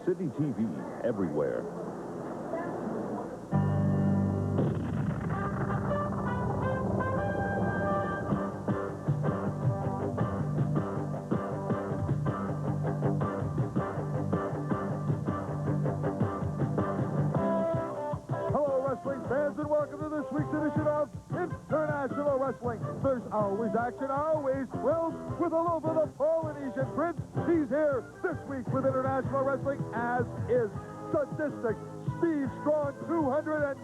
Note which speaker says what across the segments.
Speaker 1: City TV everywhere.
Speaker 2: Fans, and welcome to this week's edition of International Wrestling. There's always action, always thrills with Alofa, the Polynesian Prince. He's here this week with International Wrestling, as is sadistic Steve Strong, 290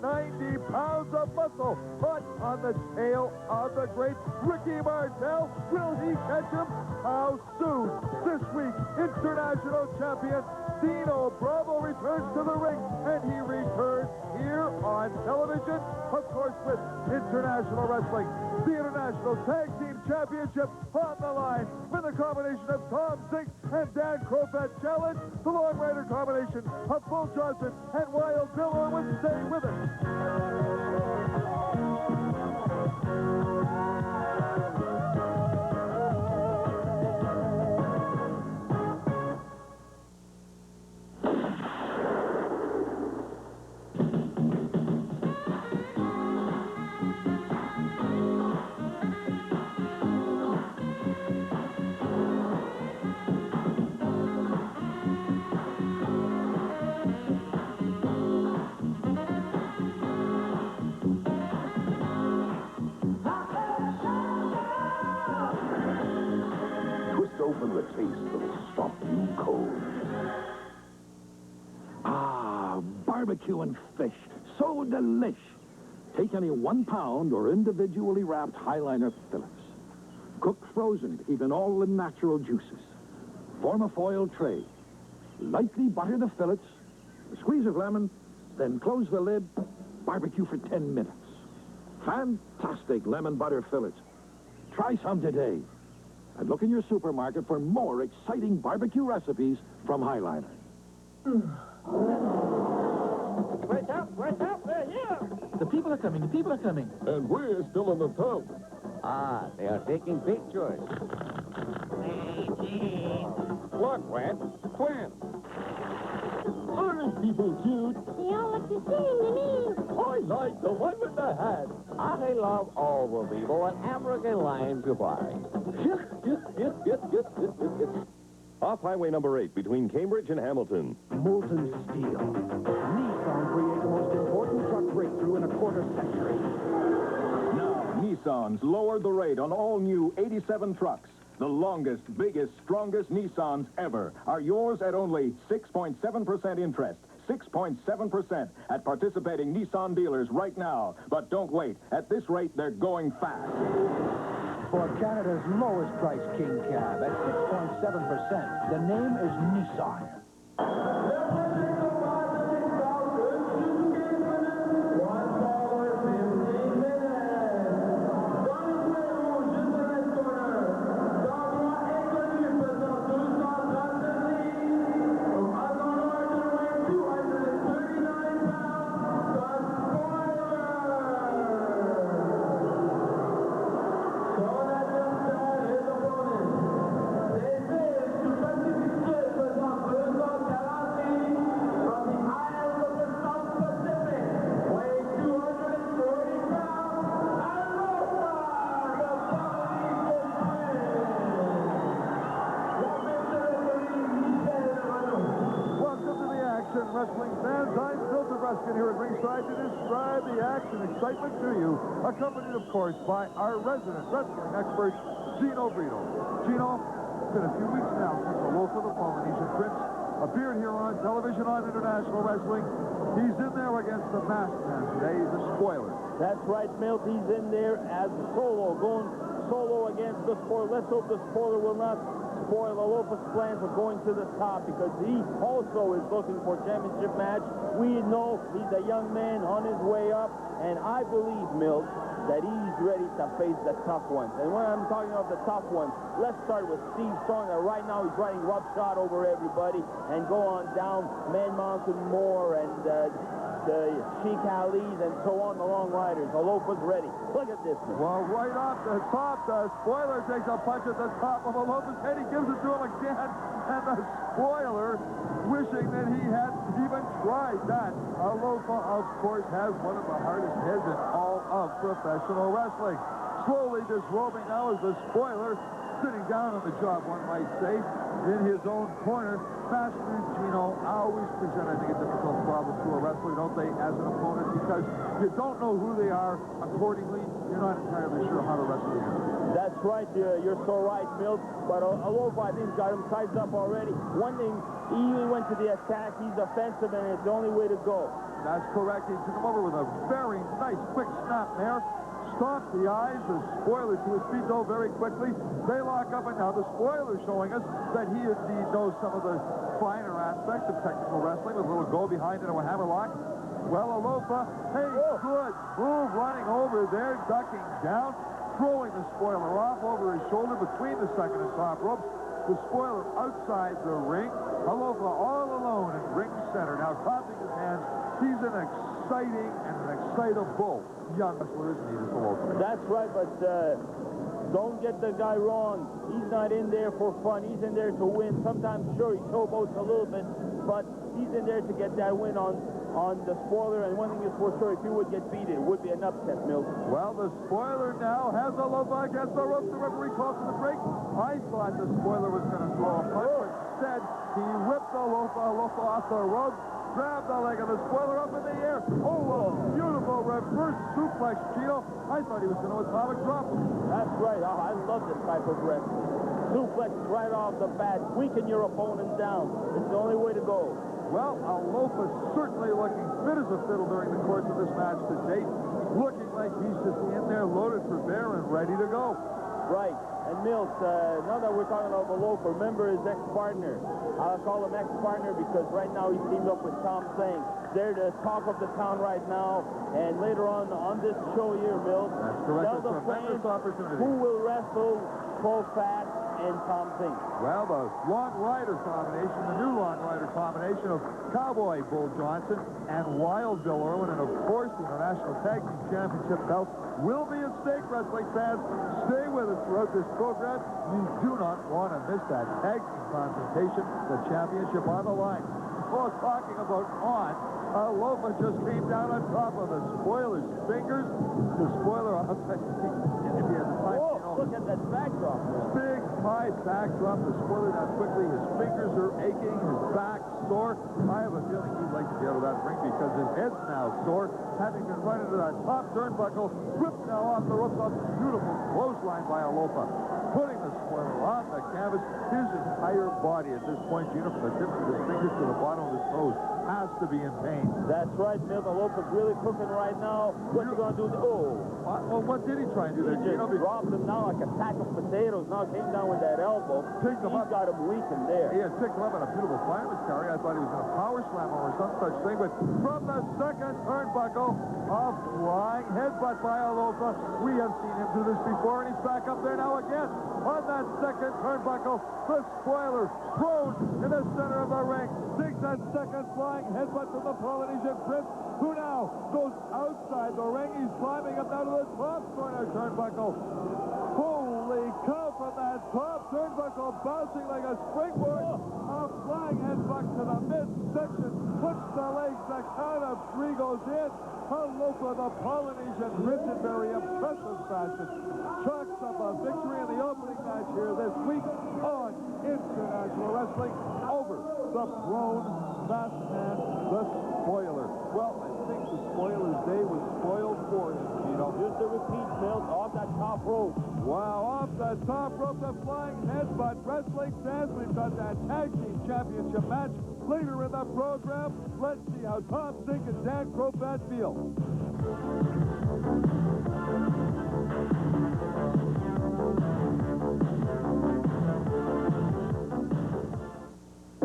Speaker 2: pounds of muscle, but on the tail of the great Ricky Martel. Will he catch him? How soon? This week, International Champion Dino Bravo returns to the ring, and he returns here on television, of course, with International Wrestling. The International Tag Team Championship on the line with a combination of Tom Zenk Dan Kroffat challenge, the Long Rider combination of Bull Johnson and Wild Bill Irwin. Stay with us.
Speaker 1: Open the taste that'll stop you cold. Ah, barbecue and fish. So delish. Take any 1 pound or individually wrapped Highliner fillets. Cook frozen to keep in all the natural juices. Form a foil tray. Lightly butter the fillets. A squeeze of lemon. Then close the lid. Barbecue for 10 minutes. Fantastic lemon butter fillets. Try some today. And look in your supermarket for more exciting barbecue recipes from Highliner.
Speaker 3: Wait up, they're here!
Speaker 4: The people are coming.
Speaker 1: And we're still in the tub.
Speaker 5: Ah, they are taking pictures.
Speaker 1: Look, Wet. Twins.
Speaker 3: Aren't people cute?
Speaker 6: They all look the same to me.
Speaker 3: I like the one with the hat.
Speaker 5: I love all the people and African Lion Safari.
Speaker 1: Off Highway number 8 between Cambridge and Hamilton.
Speaker 7: Molten steel. Nissan create the most important truck breakthrough in a quarter century.
Speaker 8: Now, Nissan's lowered the rate on all new 87 trucks. The longest, biggest, strongest Nissans ever are yours at only 6.7% interest. 6.7% at participating Nissan dealers right now. But don't wait. At this rate, they're going fast.
Speaker 7: For Canada's lowest price King Cab at 6.7%, the name is Nissan.
Speaker 2: Wrestling fans, I'm Phil DeBruskin here at ringside to describe the action excitement to you, accompanied, of course, by our resident wrestling expert, Dino Bravo. Gino, it's been a few weeks now since Alofa, the Polynesian Prince, appeared here on television on International Wrestling. He's in there against the masked man today. He's a spoiler.
Speaker 3: That's right, Milt. He's in there as solo, going solo against the spoiler. Let's hope the spoiler will not spoil Alopa's plans of going to the top, because he also is looking for a championship match. We know he's a young man on his way up, and I believe, Milt, that he's ready to face the tough ones. And when I'm talking about the tough ones, let's start with Steve Strong. Right now he's riding roughshod over everybody, and go on down Man Mountain Moore and the Sheik Ali's and so on, the Long Riders. Alopa's ready. Look at this one.
Speaker 2: Well, right off the top, the spoiler takes a punch at the top of Alopa's head. He gives it to him again, and the spoiler, wishing that he Alofa, of course, has one of the hardest heads in all of professional wrestling. Slowly disrobing now is the spoiler, sitting down on the job, one might say, in his own corner. Master Dino always present, I think, a difficult problem to a wrestler, don't they, as an opponent, because you don't know who they are. Accordingly, you're not entirely sure how to wrestle against them.
Speaker 3: That's right. You're so right, Milt. But Alofa, I think, got him sized up already. One thing, he went to the attack. He's offensive, and it's the only way to go.
Speaker 2: That's correct. He took him over with a very nice, quick snap there. Stopped the eyes. The spoiler to his feet, though, very quickly. They lock up, and now the spoiler showing us that he indeed knows some of the finer aspects of technical wrestling with a little go behind into a hammerlock. Well, Alofa, hey, good move running over there, ducking down, throwing the spoiler off over his shoulder between the second and top ropes. The spoiler outside the ring. Alofa all alone in ring center. Now clapping his hands. He's an exciting and an excitable young wrestler, isn't he, this Alofa?
Speaker 3: That's right, but don't get the guy wrong. He's not in there for fun. He's in there to win. Sometimes, sure, he showboats a little bit, but he's in there to get that win on the spoiler. And one thing is for sure, if he would get beat, it would be an upset, Milt.
Speaker 2: Well, the spoiler now has Alofa against the ropes. The referee calls for the break. I thought the spoiler was going to throw a punch, but instead, he whipped Alofa off the ropes, grabbed the leg of the spoiler up in the air. Oh, a beautiful reverse suplex, Gino. I thought he was going to atomic drop him.
Speaker 3: That's right. Oh, I love this type of wrestling. Suplex right off the bat. Weaken your opponent down. It's the only way to go.
Speaker 2: Well, Alofa certainly looking fit as a fiddle during the course of this match to date. Looking like he's just in there loaded for bear and ready to go.
Speaker 3: Right. And Milt, now that we're talking about Alofa, remember his ex-partner. I'll call him ex-partner because right now he's teamed up with Tom Zenk. They're the talk of the town right now. And later on this show here, Milt,
Speaker 2: that's correct.
Speaker 3: tell the fans who will wrestle Kroffat and Tom Zenk.
Speaker 2: Well, the Long Rider combination, the new Long Rider combination of Cowboy Bull Johnson and Wild Bill Irwin, and of course the International Tag Team Championship belt will be at stake, wrestling fans. Stay with us throughout this program. You do not want to miss that tag team confrontation, the championship on the line. Oh, talking about on, Alofa just came down on top of the spoiler's fingers. The spoiler, if he had the time,
Speaker 3: look at that backdrop.
Speaker 2: Big high backdrop. The spoiler down quickly. His fingers are aching. His back sore. I have a feeling he'd like to get out of that ring because his head's now sore, having been run into that top turnbuckle. Ripped now off the ropes off the beautiful clothesline by Alofa. Putting the spoiler off the canvas. His entire body at this point, Gino, from the tips of his fingers to the bottom of his toes, has to be in pain.
Speaker 3: That's right, Milt. Alofa's really cooking right now. What's he going to do?
Speaker 2: Well, what did he try and do there,
Speaker 3: He
Speaker 2: Gino?
Speaker 3: just dropped him now like a sack of potatoes. Now came down with that elbow.
Speaker 2: Picked him up.
Speaker 3: Got him weakened there.
Speaker 2: He had picked him up in a beautiful fireman's carry. I thought he was going to power slam him or some such thing, but from the second turnbuckle, a flying headbutt by Alofa. We have seen him do this before, and he's back up there now again. On that second turnbuckle, the spoiler prone in the center of the ring. Takes that second flying headbutt from the Polynesian Prince, who now goes outside the ring. He's climbing up now to the top corner turnbuckle. Holy cow, from that top turnbuckle, bouncing like a springboard. A flying headbutt to the midsection. Puts the legs. The count of three goes in. Alofa, the Polynesian Prince, in very impressive fashion, chalks up a victory in the opening match here this week on International Wrestling over the prone masked man, the spoiler. Well, I think the spoiler's day was spoiled for him, Gino.
Speaker 3: Just a repeat, Milt, off that top rope.
Speaker 2: Wow, off the top rope, the flying headbutt. Wrestling fans, we've got that tag team championship match later in the program. Let's see how Tom Zenk and Dan Kroffat feel.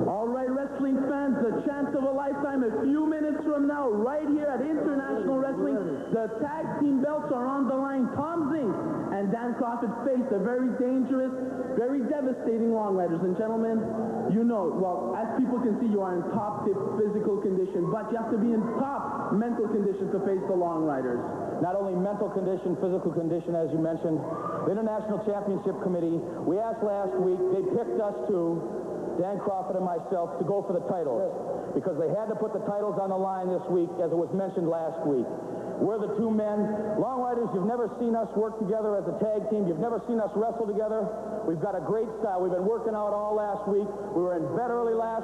Speaker 9: All right, wrestling fans, the chance of a lifetime. A few minutes from now, right here at International Wrestling, the tag team belts are on the line. Tom Zenk and Dan Kroffat face a very dangerous, very devastating Long Riders. And gentlemen, you know, well, as people can see, you are in top-tip physical condition, but you have to be in top mental condition to face the Long Riders.
Speaker 7: Not only mental condition, physical condition, as you mentioned. The International Championship Committee, we asked last week, they picked us two.
Speaker 9: Dan Kroffat and myself, to go for the titles. Because they had to put the titles on the line this week, as it was mentioned last week. We're the two men. Long Riders, you've never seen us work together as a tag team. You've never seen us wrestle together. We've got a great style. We've been working out all last week. We were in bed early last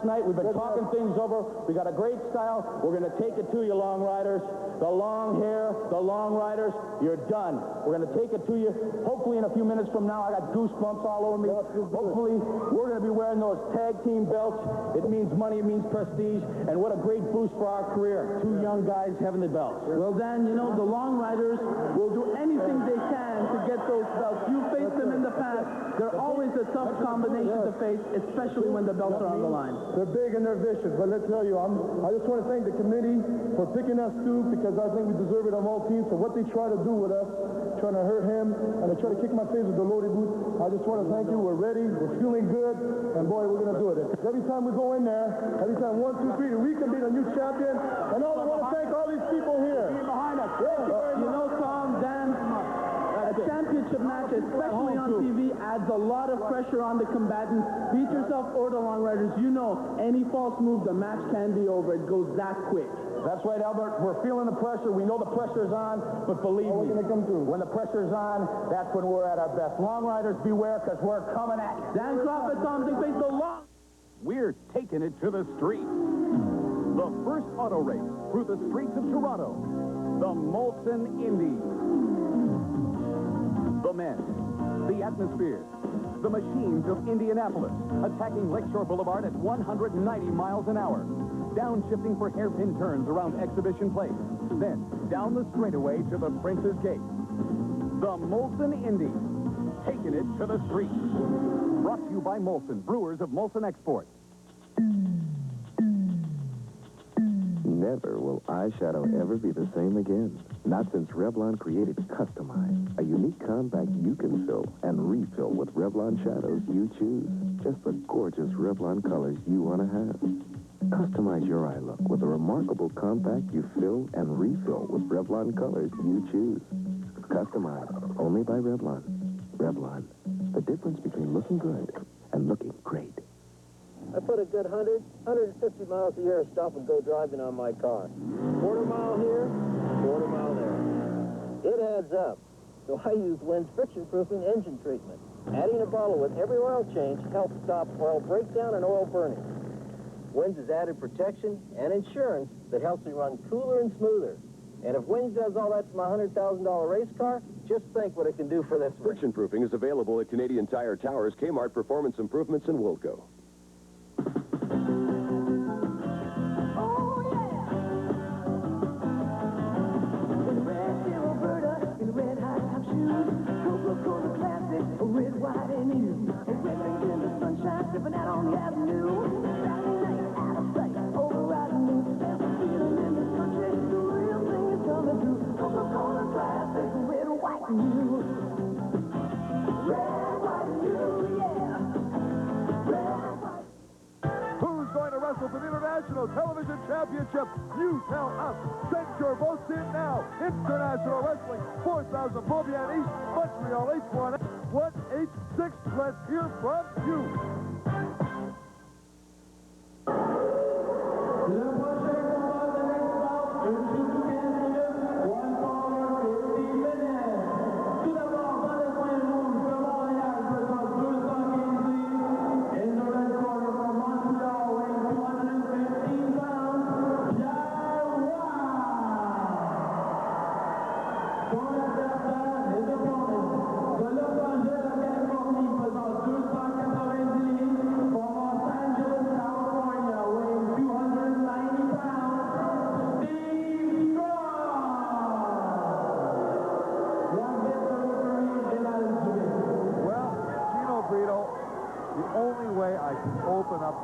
Speaker 9: night. We've been talking things over. We got a great style. We're going to take it to you, Long Riders. The long hair, the Long Riders, you're done. We're going to take it to you. Hopefully in a few minutes from now, I got goosebumps all over me. Hopefully we're going to be wearing those tag team belts. It means money, it means prestige, and what a great boost for our career. Two young guys having the belts.
Speaker 3: Well, Dan, you know, the Long Riders will do anything they can to get those belts. You faced them in the past. They're always a tough combination to face, especially when the belts are on the line.
Speaker 2: They're big and they're vicious, but let's tell you, I just want to thank the committee for picking us too, because I think we deserve it on all teams. So what they try to do with us, trying to hurt him, and they try to kick my face with the loaded boot, I just want to thank you. We're ready, we're feeling good, and boy, we're going to do it. Every time we go in there, every time 1, 2, 3, we can be the new champion. And I want to thank all these people here.
Speaker 3: Behind us. You know, Tom, Dan, a championship match, especially on TV, adds a lot of pressure on the combatants. Beat yourself or the Long Riders. You know, any false move, the match can be over. It goes that quick.
Speaker 9: That's right, Albert. We're feeling the pressure. We know the pressure's on, but believe me, when the pressure's on, that's when we're at our best. Long Riders, beware, because we're coming at you.
Speaker 3: Dan Kroffat, Tom Zenk, face the long.
Speaker 8: We're taking it to the streets. The first auto race through the streets of Toronto. The Molson Indy. The men, the atmosphere, the machines of Indianapolis, attacking Lakeshore Boulevard at 190 miles an hour. Downshifting for hairpin turns around Exhibition Place. Then down the straightaway to the Prince's Gate. The Molson Indy, taking it to the streets. Brought to you by Molson, brewers of Molson Export.
Speaker 10: Never will eyeshadow ever be the same again. Not since Revlon created Customize, a unique compact you can fill and refill with Revlon shadows you choose. Just the gorgeous Revlon colors you want to have. Customize your eye look with a remarkable compact you fill and refill with Revlon colors you choose. Customize, only by Revlon. Revlon, the difference between looking good and looking great.
Speaker 11: I put a good 150 miles a year of stop and go driving on my car. Quarter mile here, quarter mile there. It adds up. So I use Wynn's friction-proofing engine treatment. Adding a bottle with every oil change helps stop oil breakdown and oil burning. Wynn's has added protection and insurance that helps me run cooler and smoother. And if Wynn's does all that to my $100,000 race car, just think what it can do for this.
Speaker 12: Friction proofing is available at Canadian Tire Towers, Kmart Performance Improvements, and Wilco.
Speaker 13: Coca-Cola Classic, red, white, and new. And weathering in the sunshine, stepping out on the avenue. Saturday night, out of sight, overriding me. Ever feeling in the country, the real thing is coming through. Coca-Cola Classic, red, white, and new. Red, white, and new, yeah. Red, white.
Speaker 2: Who's going to wrestle for the International Television Championship? You tell us. Send your votes in now. International Wrestling, 4,000 Beaubien East, Montreal, 818-186. Let's hear from you.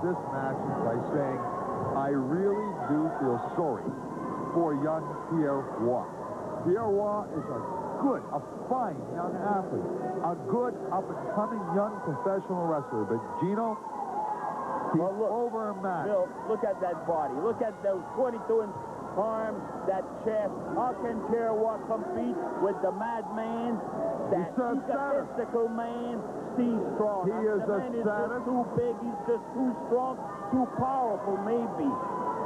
Speaker 2: This match by saying, I really do feel sorry for young Pierre. Pierre is a fine young athlete, a good up-and-coming young professional wrestler. But Gino, he's overmatched.
Speaker 3: Bill, look at that body. Look at those 22-inch arms, that chest. How can Pierre compete with the madman, that egotistical man, Steve Strong.
Speaker 2: He is
Speaker 3: the
Speaker 2: a
Speaker 3: man is
Speaker 2: saddest.
Speaker 3: just too big. He's just too strong, too powerful, maybe,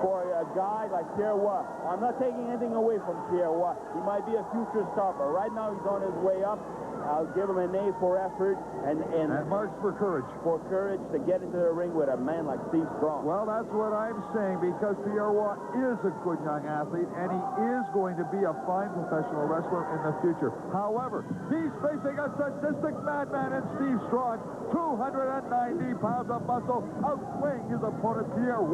Speaker 3: for a guy like Pierre. I'm not taking anything away from Pierre. He might be a future star, but right now he's on his way up. I'll give him an A for effort and
Speaker 2: marks for courage.
Speaker 3: For courage to get into the ring with a man like Steve Strong.
Speaker 2: Well, that's what I'm saying, because Pierre is a good young athlete, and he is going to be a fine professional wrestler in the future. However, he's facing a sadistic madman in Steve Strong. 290 pounds of muscle, outweighing his opponent Pierre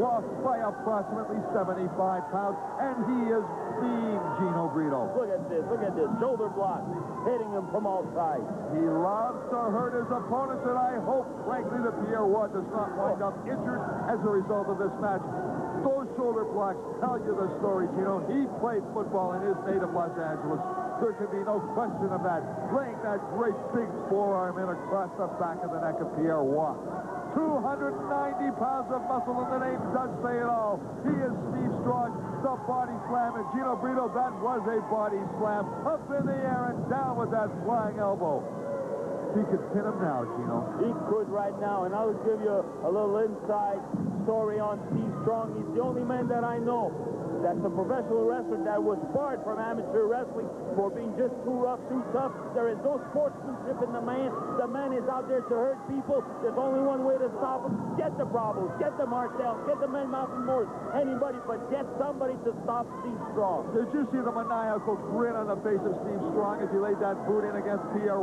Speaker 2: by approximately 75 pounds, and he is being Gino Bravo.
Speaker 3: Look at this. Shoulder block, hitting him from all sides.
Speaker 2: He loves to hurt his opponents, and I hope, frankly, that Pierre does not wind up injured as a result of this match. Those shoulder blocks tell you the story, Gino. He played football in his native Los Angeles. There can be no question of that. Laying that great big forearm in across the back of the neck of Pierre 290 pounds of muscle, and the name does say it all. He is Steve Strong, the body slam, and Gino Bravo, that was a body slam. Up in the air and down with that flying elbow. He could pin him now, Gino.
Speaker 3: He could right now, and I'll give you a little inside story on Steve Strong. He's the only man that I know that's a professional wrestler that was barred from amateur wrestling for being just too rough, too tough. There is no sportsmanship in the man. The man is out there to hurt people. There's only one way to stop him. Get the Bravos, get the Martels, get the Men Mountain Moors, anybody, but get somebody to stop Steve Strong.
Speaker 2: Did you see the maniacal grin on the face of Steve Strong as he laid that boot in against Pierre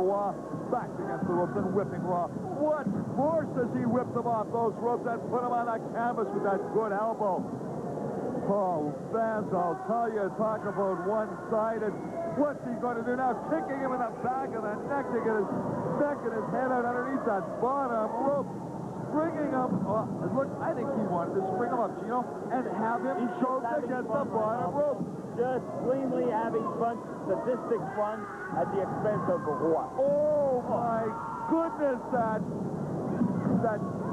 Speaker 2: backed against the ropes and whipping Raw? What force as he whipped him off those ropes and put him on that canvas with that good elbow. Oh, fans, I'll tell you, talk about one-sided. What's he going to do now? Kicking him in the back of the neck to get his neck and his head out underneath that bottom rope. Springing him. Look, I think he wanted to spring him up, Gino, and have him choked against the bottom rope.
Speaker 3: Just cleanly having fun, sadistic fun at the expense of what?
Speaker 2: Oh, my goodness, that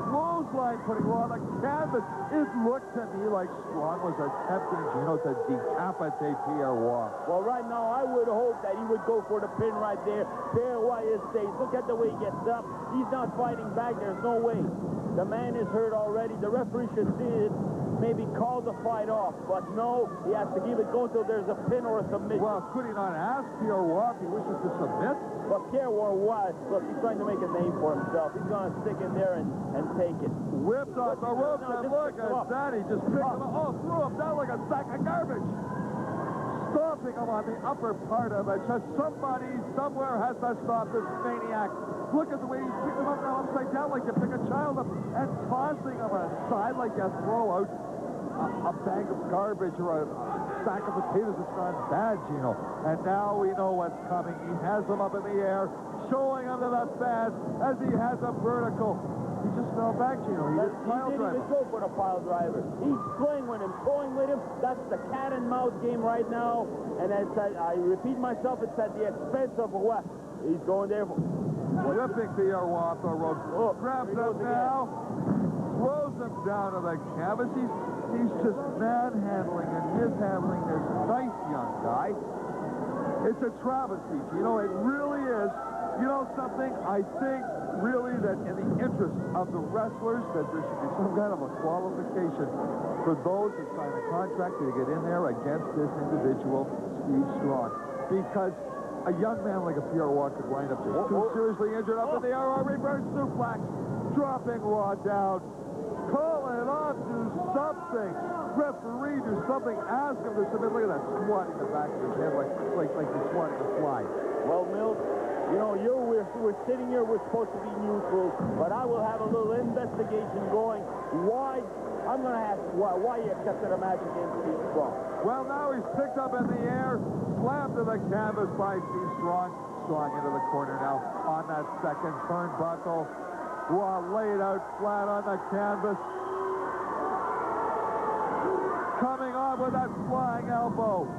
Speaker 2: clothesline putting Raw on the canvas. It looked to me like Strong was attempting, Gino, to decapitate Pierre.
Speaker 3: Well, right now, I would hope that he would go for the pin right there. Pierre is safe. Look at the way he gets up. He's not fighting back. There's no way. The man is hurt already. The referee should see it. Maybe call the fight off, but no, he has to keep it going until there's a pin or a submission.
Speaker 2: Well, could he not ask Pierre if he wishes to submit?
Speaker 3: But Pierre look, he's trying to make a name for himself. He's going to stick in there and take it.
Speaker 2: Whipped off the ropes, and look at that. He just picked him up. Threw him down like a sack of garbage. Stomping him on the upper part of it. Just somebody somewhere has to stop this maniac. Look at the way he's picking him up now upside down like you pick a child up and tossing him aside like you throw out a bag of garbage or a sack of potatoes that's gone bad, Gino. And now we know what's coming. He has him up in the air, showing him to the fans as he has a vertical. He just fell back, Gino. He didn't
Speaker 3: even go for the pile driver. He's playing with him, toying with him. That's the cat and mouse game right now. And as I repeat myself, it's at the expense of what? He's going there for...
Speaker 2: Whipping Pierre off the rope. Grabs him now. Throws him down to the canvas. He's just manhandling and mishandling this nice young guy. It's a travesty, Gino. It really is. You know something? I think really that in the interest of the wrestlers that there should be some kind of a qualification for those that sign a contract to get in there against this individual, Steve Strong. Because a young man like a Pierre could wind up just too seriously injured up in the air, or reverse suplex, dropping Raw down. Call it off, do something. Referee, do something. Ask him to submit. Look at that swatting the back of his head like he's swatting a fly.
Speaker 3: Well, Mills, you know, we're sitting here, we're supposed to be neutral, but I will have a little investigation going. Why? I'm going to ask why you accepted a match against Steve Strong.
Speaker 2: Well, now he's picked up in the air, slammed to the canvas by Steve Strong. Strong into the corner now on that second turnbuckle. Raw laid out flat on the canvas. Coming on with that flying elbow.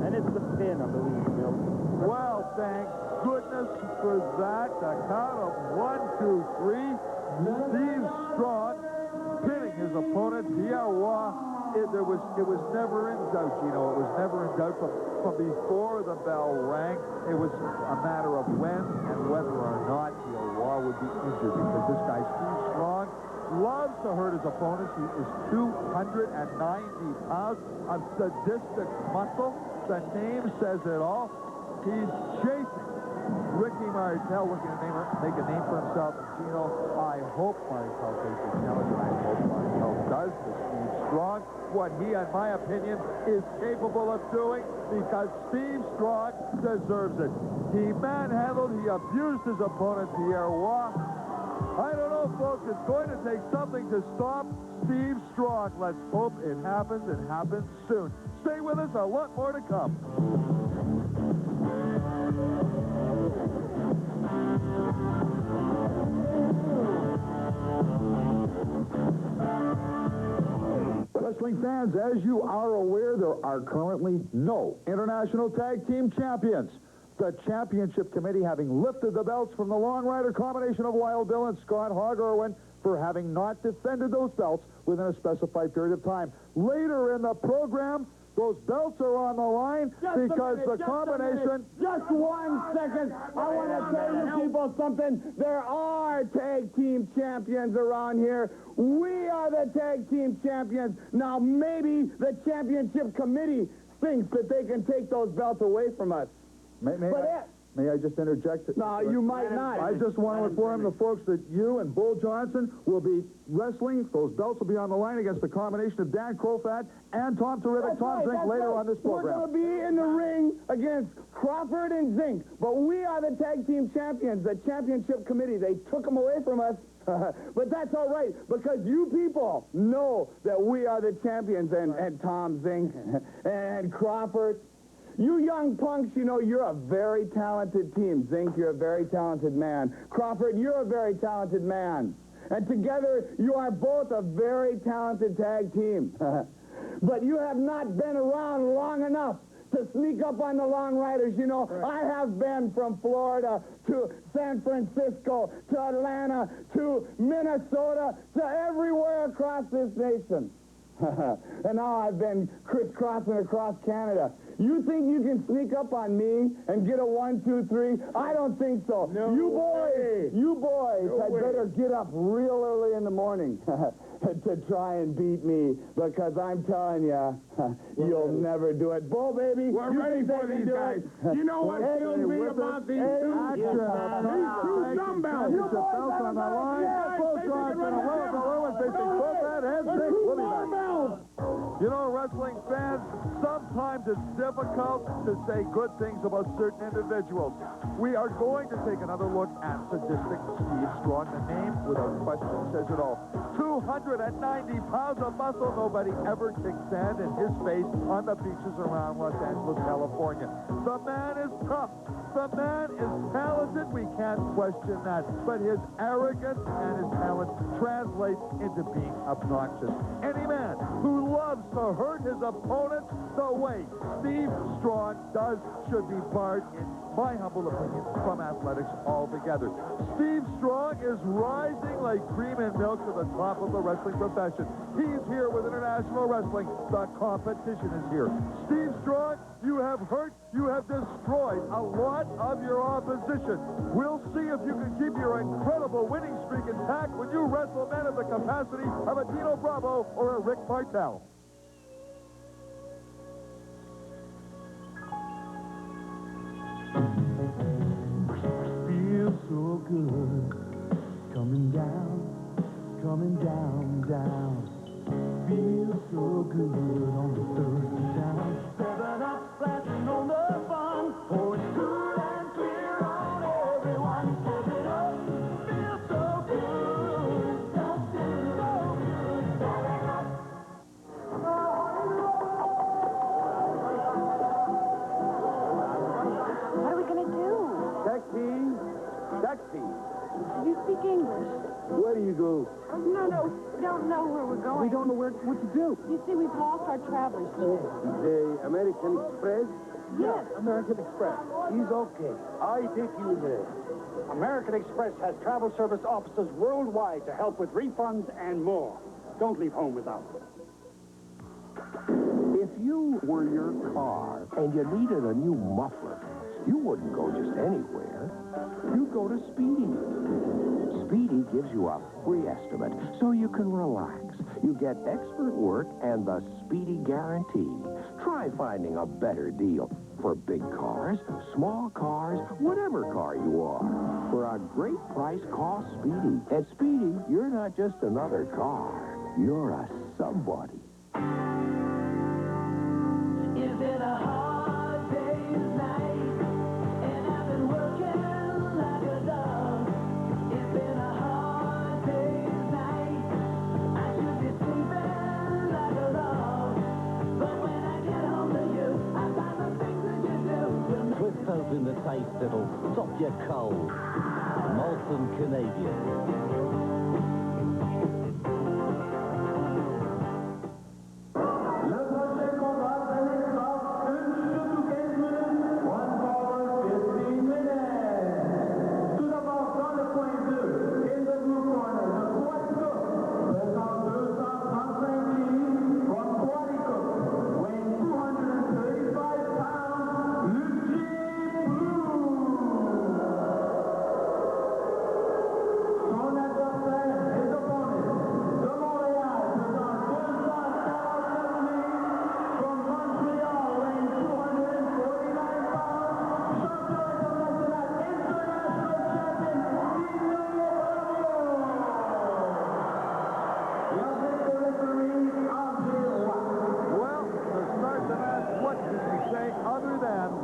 Speaker 3: And it's the pin, I believe, Bill.
Speaker 2: Well, thank goodness for that. The count of 1, 2, 3. Steve Strong pinning his opponent, Pierre. It was never in doubt, Gino. It was never in doubt from before the bell rang. It was a matter of when and whether or not Pierre Law would be injured because this guy, Steve Strong, loves to hurt his opponents. He is 290 pounds of sadistic muscle. The name says it all. He's chasing Ricky Martel, looking to make a name for himself. And Gino, I hope Martel takes the challenge, and I hope Martel does to Steve Strong what he, in my opinion, is capable of doing, because Steve Strong deserves it. He manhandled, he abused his opponent, Pierre. I don't know, folks. It's going to take something to stop Steve Strong. Let's hope it happens and happens soon. Stay with us. A lot more to come. Wrestling fans, as you are aware, there are currently no international tag team champions. The championship committee having lifted the belts from the Long Rider combination of Wild Bill and Scott Irwin for having not defended those belts within a specified period of time. Later in the program, those belts are on the line because the combination...
Speaker 9: Just 1 second. I want to tell you people something. There are tag team champions around here. We are the tag team champions. Now, maybe the championship committee thinks that they can take those belts away from us.
Speaker 2: May I just interject?
Speaker 9: No, you might not.
Speaker 2: I just want to inform the folks that you and Bull Johnson will be wrestling. Those belts will be on the line against the combination of Dan Kroffat and Tom Zenk later on this program.
Speaker 9: We're going to be in the ring against Crawford and Zink, but we are the tag team champions. The championship committee, they took them away from us. But that's all right, because you people know that we are the champions, and Tom Zenk and Crawford. You young punks, you know, you're a very talented team. Zink, you're a very talented man. Crawford, you're a very talented man. And together, you are both a very talented tag team. But you have not been around long enough to sneak up on the Long Riders. You know, I have been from Florida to San Francisco to Atlanta to Minnesota to everywhere across this nation. And now I've been crisscrossing across Canada. You think you can sneak up on me and get a 1, 2, 3? I don't think so.
Speaker 14: No
Speaker 9: you
Speaker 14: way.
Speaker 9: boys
Speaker 14: No
Speaker 9: had
Speaker 14: way.
Speaker 9: better get up real early in the morning to try and beat me, because I'm telling you, you'll never do it. Bull, baby,
Speaker 14: We're
Speaker 9: you
Speaker 14: ready
Speaker 9: think
Speaker 14: for
Speaker 9: they can
Speaker 14: these
Speaker 9: do
Speaker 14: guys.
Speaker 9: it?
Speaker 14: You know what kills me about these two dumbbells?
Speaker 2: You belts on the line. Bull Johnson and Will facing Kroffat and Zink. We'll be back. You know, wrestling fans, sometimes it's difficult to say good things about certain individuals. We are going to take another look at sadistic Steve Strong. The name, without question, says it all. 290 pounds of muscle. Nobody ever kicked sand in his face on the beaches around Los Angeles, California. The man is tough. The man is talented. We can't question that. But his arrogance and his talent translates into being obnoxious. Any man who loves to hurt his opponent the way Steve Strong does should be barred, in my humble opinion, from athletics altogether. Steve Strong is rising like cream and milk to the top of the wrestling profession. He's here with international wrestling. The competition is here. Steve Strong, you have hurt, you have destroyed a lot of your opposition. We'll see if you can keep your incredible winning streak intact when you wrestle men of the capacity of a Dino Bravo or a Rick Martel.
Speaker 13: Feels so good, coming down, down. Feels so good on the Thursday town. 7-Up, flashing on the fun, pouring good and clear on everyone. 7-Up, feels so good, so good. 7-Up.
Speaker 6: What are we going to do?
Speaker 2: Taxi.
Speaker 6: You speak English.
Speaker 2: Where do you go?
Speaker 6: No, we don't know where we're going.
Speaker 2: We don't know what to do.
Speaker 6: You see, we've lost our traveler's ticket.
Speaker 2: The American Express?
Speaker 6: Yes.
Speaker 7: American Express. He's okay. I take you there. American Express has travel service offices worldwide to help with refunds and more. Don't leave home without them.
Speaker 1: If you were your car and you needed a new muffler,
Speaker 15: You wouldn't go just anywhere. You'd go to Speedy. Speedy gives you a free estimate so you can relax. You get expert work and the Speedy guarantee. Try finding a better deal for big cars, small cars, whatever car you are. For a great price, call Speedy. At Speedy, you're not just another car. You're a somebody.
Speaker 13: It's been a hard day's night, and I've been working like a dog. It's been a hard day's night. I should be sleeping like a log. But when I get home to you, I find the things that you do.
Speaker 16: Twist open the taste that'll stop your cold. Molson Canadian.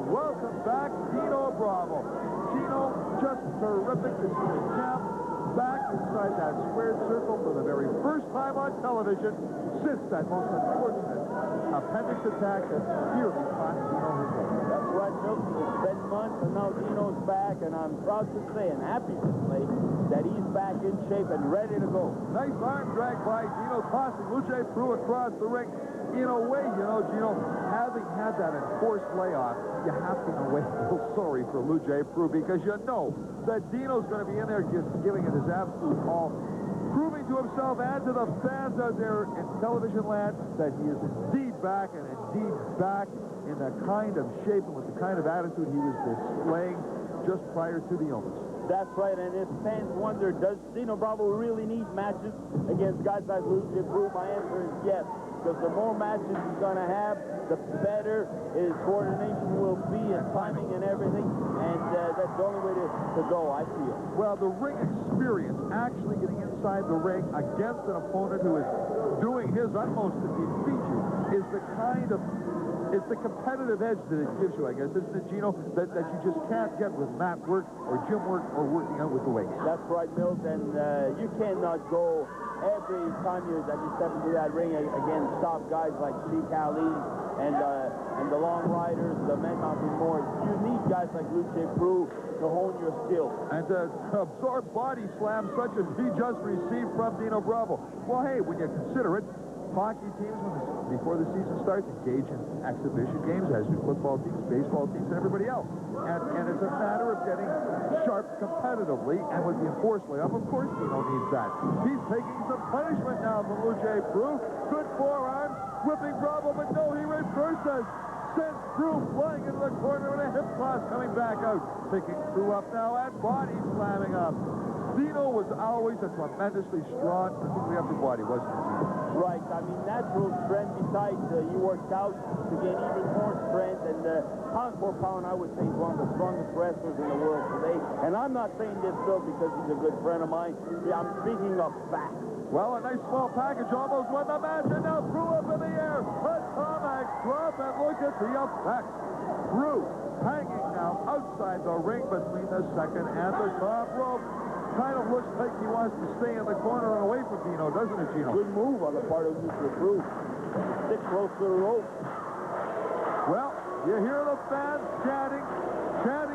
Speaker 2: Welcome back, Dino Bravo. Dino, just terrific to see the champ back inside that squared circle for the very first time on television since that most unfortunate appendix attack that nearly cost Dino his life.
Speaker 3: That's right, Milton. It's been months, and now Dino's back, and I'm proud to say and happy to say that he's back in shape and ready to go.
Speaker 2: Nice arm drag by Dino, tossing Ludger Proulx across the ring. In a way, you know, Gino, having had that enforced layoff, you have to, in a way, feel sorry for Ludger Proulx because you know that Dino's going to be in there just giving it his absolute all, proving to himself and to the fans out there in television land that he is indeed back and indeed back in the kind of shape and with the kind of attitude he was displaying just prior to the illness.
Speaker 3: That's right, and if fans wonder, does Dino Bravo really need matches against guys like Ludger Proulx? My answer is yes. Because the more matches he's going to have, the better his coordination will be and timing and everything. And that's the only way to go, I feel.
Speaker 2: Well, the ring experience, actually getting inside the ring against an opponent who is doing his utmost to defeat you, is the kind of, it's the competitive edge that it gives you, I guess, isn't it, Gino? That you just can't get with mat work or gym work or working out with the weights.
Speaker 3: That's right, Milt, and you cannot go every time you step into that ring against top guys like Sheik Ali and the long riders, the men mountain more. You need guys like Ludger Proulx to hone your skills.
Speaker 2: And to absorb body slams such as he just received from Dino Bravo. Well, hey, when you consider it, hockey teams, before the season starts, engage in exhibition games, as do football teams, baseball teams, and everybody else. And it's a matter of getting sharp competitively, and with the enforced layoff, of course, Dino needs that. He's taking some punishment now from Ludger Proulx. Good forearm, whipping Bravo, but no, he reverses. Sends Proulx flying into the corner and a hip toss coming back out. Picking Proulx up now and body slamming up. Dino was always a tremendously strong, particularly upper body, wasn't he?
Speaker 3: Right. I mean, natural strength. Besides, you worked out to gain even more strength. And pound for pound, I would say he's one of the strongest wrestlers in the world today. And I'm not saying this, Bill, because he's a good friend of mine. I'm speaking of facts.
Speaker 2: Well, a nice small package almost won the match. And now Proulx up in the air. Atomic drop, and look at the effect. Proulx hanging now outside the ring between the second and the top rope. Kind of looks like he wants to stay in the corner and away from Dino, doesn't it, Gino?
Speaker 3: Good move on the part of Mr. Proulx. Stick close to the rope.
Speaker 2: Well, you hear the fans chanting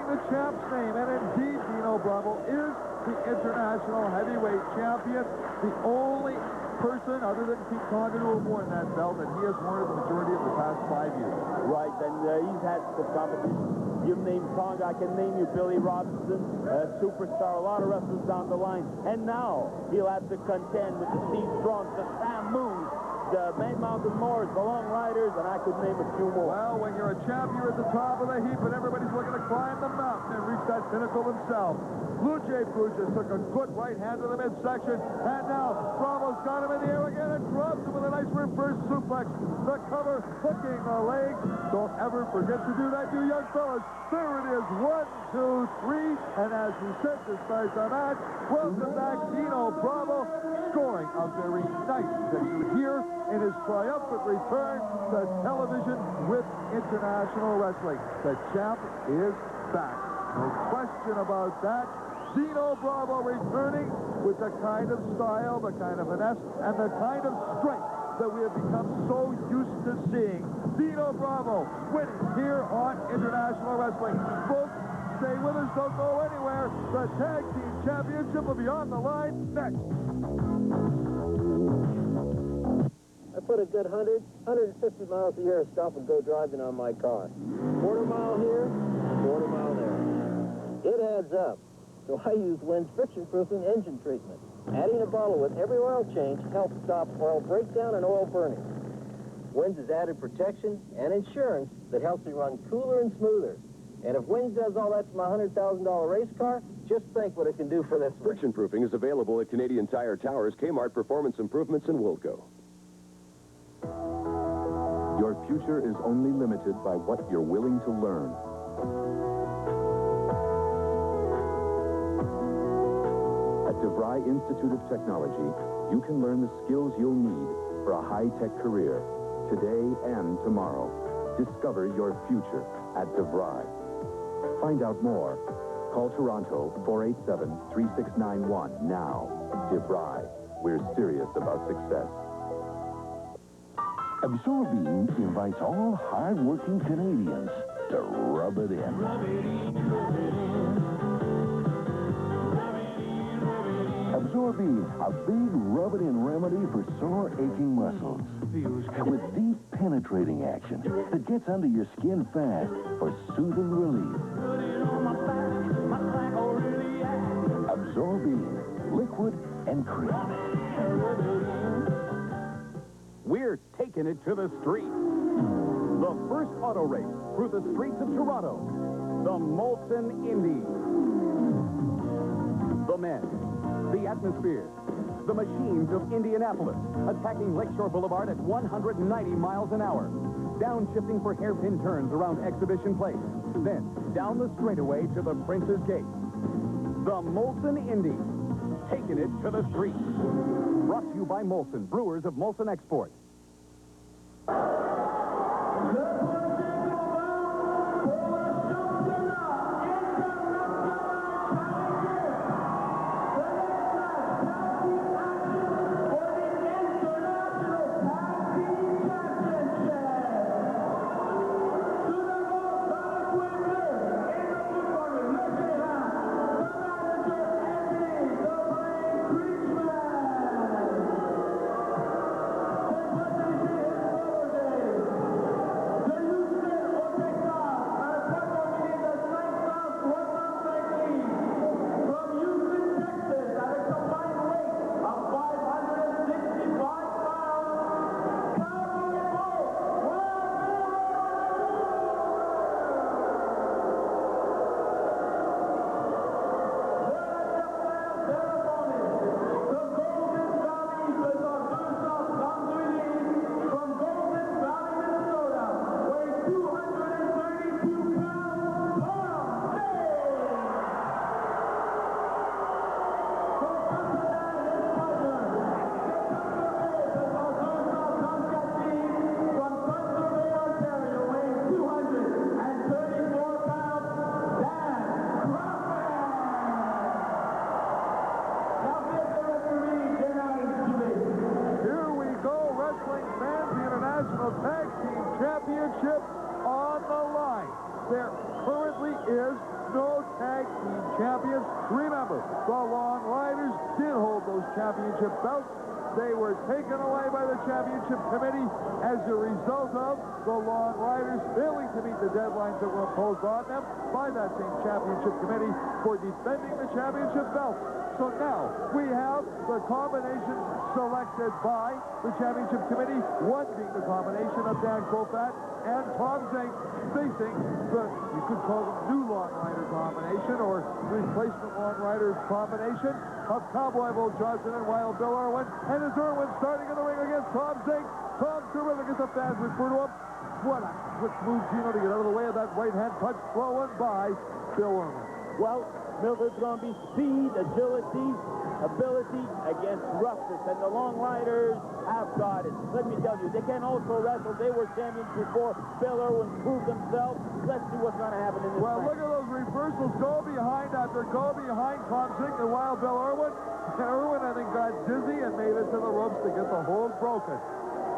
Speaker 2: the champ's name, and indeed, Dino Bravo is the international heavyweight champion, the only person other than Pete Condon who have worn that belt, and he has worn it the majority of the past 5 years.
Speaker 3: Right, and he's had some competition. You've named Tonga, I can name you Billy Robinson, superstar, a lot of wrestlers down the line. And now he'll have to contend with the Steve Strongs, the Sam Moons, the main mountain Moors, the long riders, and I could name a few more.
Speaker 2: Well, when you're a champ, you're at the top of the heap, and everybody's looking to climb the mountain and reach that pinnacle themselves. Ludger just took a good right hand to the midsection, and now Bravo's got him in the air again and drops him with a nice reverse suplex. The cover hooking the leg. Don't ever forget to do that, you young fellas. There it is, 1, 2, 3, and as we said to start the match, welcome back Dino Bravo, scoring a very nice victory here in his triumphant return to television with international wrestling. The champ is back. No question about that. Dino Bravo returning with the kind of style, the kind of finesse, and the kind of strength that we have become so used to seeing. Dino Bravo winning here on International Wrestling. Folks, stay with us, don't go anywhere. The Tag Team Championship will be on the line next.
Speaker 11: I put a good 150 miles a year of stop and go driving on my car. Quarter mile here, quarter mile there. It adds up. So I use Wynn's friction-proofing engine treatment. Adding a bottle with every oil change helps stop oil breakdown and oil burning. Wynn's has added protection and insurance that helps me run cooler and smoother. And if Wynn's does all that to my $100,000 race car, just think what it can do for this one.
Speaker 12: Friction proofing is available at Canadian Tire Towers, Kmart Performance Improvements, and Wilco.
Speaker 8: Your future is only limited by what you're willing to learn. At DeVry Institute of Technology, you can learn the skills you'll need for a high-tech career today and tomorrow. Discover your future at DeVry. Find out more. Call Toronto 487-3691 now. DeVry. We're serious about success.
Speaker 17: Absorbine invites all hard-working Canadians to rub it in. Rub it in, rub it in. Absorbine, a big rub-it-in remedy for sore, aching muscles. With deep, penetrating action that gets under your skin fast for soothing relief. Absorbine, liquid and cream.
Speaker 18: We're taking it to the streets. The first auto race through the streets of Toronto. The Molson Indy. The men. The atmosphere. The machines of Indianapolis, attacking Lakeshore Boulevard at 190 miles an hour. Downshifting for hairpin turns around Exhibition Place. Then, down the straightaway to the Prince's Gate. The Molson Indy. Taking it to the streets. Brought to you by Molson, brewers of Molson Export.
Speaker 2: Championship on the line. There currently is no tag team champions. Remember, the Long Riders did hold those championship belts. they were taken away by the championship committee as a result of the Long Riders failing to meet the deadlines that were imposed on them by that same championship committee for defending the championship belt. So now we have the combination selected by the championship committee, one being the combination of Dan Kroffat and Tom Zenk facing the, you could call them new Long Rider combination or replacement Long Rider combination of Cowboy Bull Johnson and Wild Bill Irwin. And as Irwin starting in the ring against Tom Zenk, Tom terrific as the fans refer to him. What a quick move, Gino, to get out of the way of that right hand punch thrown by Bill Irwin.
Speaker 3: Well, Milford's going to be speed, agility, ability against roughness, and the Long Riders have got it. Let me tell you, they can also wrestle. They were champions before. Bill Irwin proved himself. Let's see what's going to happen in this match.
Speaker 2: Look at those reversals. Go behind after go behind Tom Zenk and Wild Bill Irwin. And Irwin, I think, got dizzy and made it to the ropes to get the hold broken.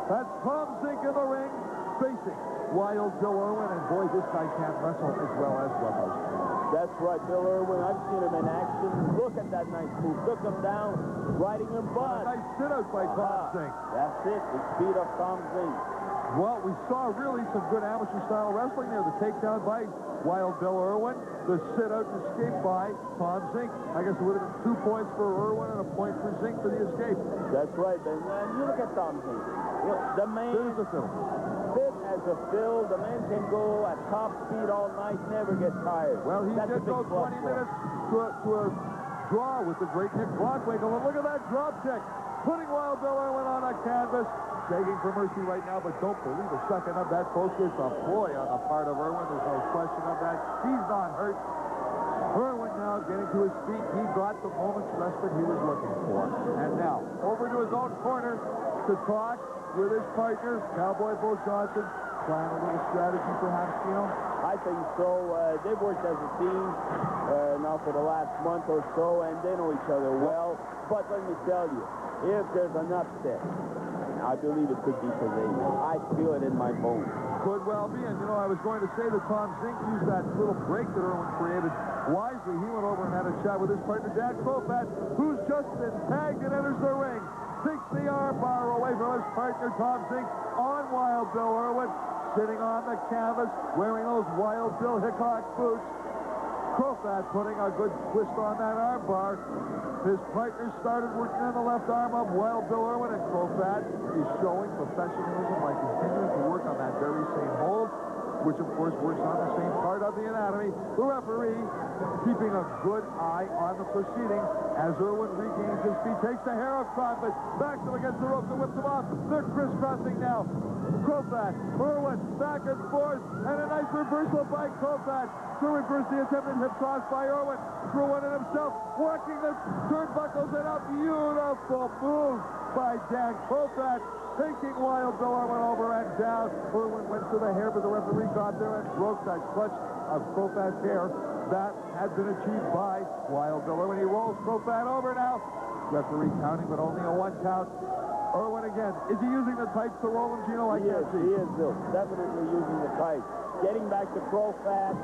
Speaker 2: That's Tom Zenk in the ring facing Wild Bill Irwin. And boy, this guy can't wrestle as well as Roughhouse.
Speaker 3: That's right, Bill Irwin. I've seen him in action. Look at that nice move. Took him down, riding him butt.
Speaker 2: Nice sit-out by Tom Zenk.
Speaker 3: That's it. The speed of Tom Zenk.
Speaker 2: Well, we saw really some good amateur-style wrestling there. The takedown by Wild Bill Irwin. The sit-out and escape by Tom Zenk. I guess it would have been 2 points for Irwin and a point for Zenk for the escape.
Speaker 3: That's right, Ben. And you look at Tom Zenk. The man...
Speaker 2: There's the film.
Speaker 3: Fit as a fill. The man can go at top speed all night, never get tired.
Speaker 2: Well, he did go 20 minutes to a draw with the great Nick Brockwinkle. And look at that drop kick. Putting Wild Bill Irwin on a canvas. Begging for mercy right now, but don't believe a second of that, folks. It's a ploy on the part of Irwin. There's no question of that. He's not hurt. Irwin now getting to his feet. He got the moment's respite he was looking for. And now, over to his own corner to talk with his partner, Cowboy Bull Johnson. Trying a little strategy, perhaps, you know?
Speaker 3: I think so. They've worked as a team now for the last month or so, and they know each other well. But let me tell you, if there's an upset, I believe it could be Canadian. I feel it in my bones.
Speaker 2: Could well be, and you know, I was going to say that Tom Zenk used that little break that Irwin created wisely. He went over and had a chat with his partner, Dan Kroffat, who's just been tagged and enters the ring. Takes the arm bar away from his partner, Tom Zenk, on Wild Bill Irwin, sitting on the canvas, wearing those Wild Bill Hickok boots. Kroffat putting a good twist on that arm bar. His partner started working on the left arm of Wild Bill Irwin, and Kroffat is showing professionalism by continuing to work on that very same hold, which of course works on the same part of the anatomy. The referee keeping a good eye on the proceedings as Irwin regains his feet, takes the hair of Kroffat, backs him against the ropes and whips him off. They're crisscrossing now. Kroffat, Irwin, back and forth, and a nice reversal by Kroffat to reverse the attempted hip toss by Irwin. Threw one in himself, working the turnbuckles, and a beautiful move by Dan Kroffat, taking Wild Bill Irwin over and down. Irwin went to the hair, but the referee got there and broke that clutch of Kroffat's hair. That had been achieved by Wild Bill Irwin. He rolls Kroffat over now. Referee counting, but only a 1 count. Irwin again. Is he using the tights to roll him, Gino? I can't see.
Speaker 3: He is, Bill. Definitely using the tights. Getting back to Kroffat,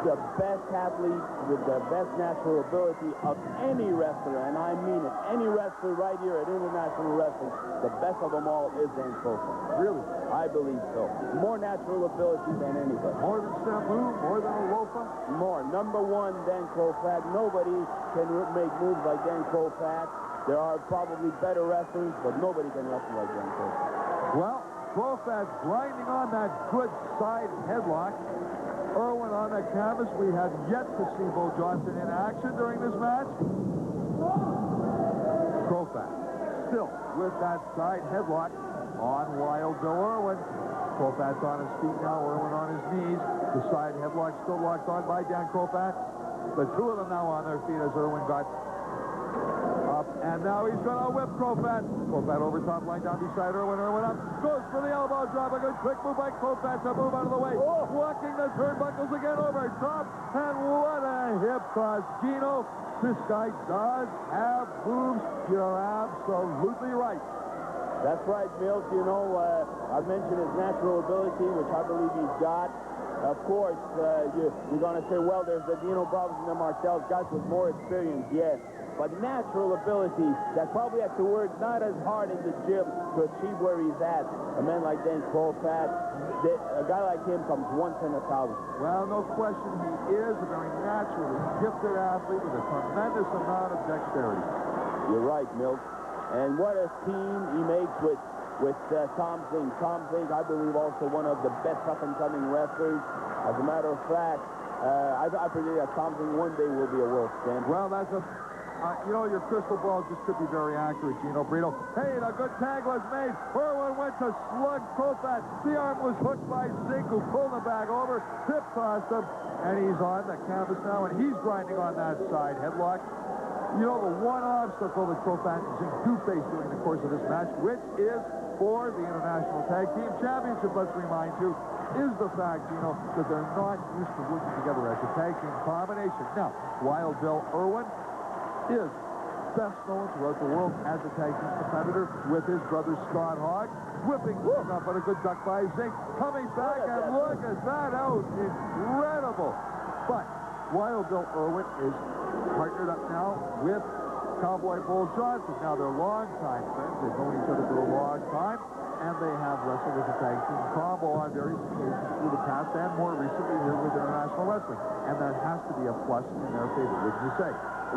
Speaker 3: the best athlete with the best natural ability of any wrestler, and I mean it, any wrestler right here at International Wrestling, the best of them all is Dan Kroffat.
Speaker 2: Really?
Speaker 3: I believe so. More natural ability than anybody.
Speaker 2: More than Samu? More than Alofa?
Speaker 3: More. Number one, Dan Kroffat. Nobody can make moves like Dan Kroffat. There are probably better wrestlers, but nobody can wrestle like Dan Kroffat.
Speaker 2: Well, Kroffat grinding on that good side headlock. Irwin on the canvas. We have yet to see Bull Johnson in action during this match. Kroffat still with that side headlock on Wild Bill Irwin. Kroffat's on his feet now, Irwin on his knees. The side headlock still locked on by Dan Kroffat. The two of them now on their feet as Irwin got up, and now he's going to whip Kroffat. Kroffat over top line down beside Irwin. Irwin up, goes for the elbow drop. A good quick move by Kroffat to move out of the way. Walking the turnbuckles again over top, and what a hip toss. Gino, this guy does have moves. You're absolutely right.
Speaker 3: That's right, Mills. You know, I've mentioned his natural ability, which I believe he's got. Of course, you're going to say, well, there's the Dino Bravos and the Martels, guys with more experience, yes. but natural ability that probably has to work not as hard in the gym to achieve where he's at. A man like Dan Kroffat, a guy like him comes once in 1,000.
Speaker 2: Well, no question, he is a very naturally gifted athlete with a tremendous amount of dexterity.
Speaker 3: You're right, Milt. And what a team he makes with Tom Zenk. Tom Zenk, I believe, also one of the best up-and-coming wrestlers. As a matter of fact, I predict that Tom Zenk one day will be a world champion.
Speaker 2: Well, that's a... you know, your crystal ball just could be very accurate, Dino Bravo. Hey, the good tag was made. Irwin went to slug Kroffat. The arm was hooked by Zenk, who pulled the bag over, hip tossed him, and he's on the canvas now, and he's grinding on that side headlock. You know, the one obstacle that Kroffat and Zenk do face during the course of this match, which is for the International Tag Team Championship, let's remind you, is the fact, you know, that they're not used to working together as a tag team combination. Now, Wild Bill Irwin is best known throughout the world as a tag team competitor with his brother Scott Hogg, whipping up on a good duck by Zenk, coming back, and look at that out, incredible. But Wild Bill Irwin is partnered up now with Cowboy Bull Johnson. Now, they're longtime friends. They've known each other for a long time, and they have wrestled as a tag team combo on various occasions through the past, and more recently here with International Wrestling. And that has to be a plus in their favor, wouldn't you say?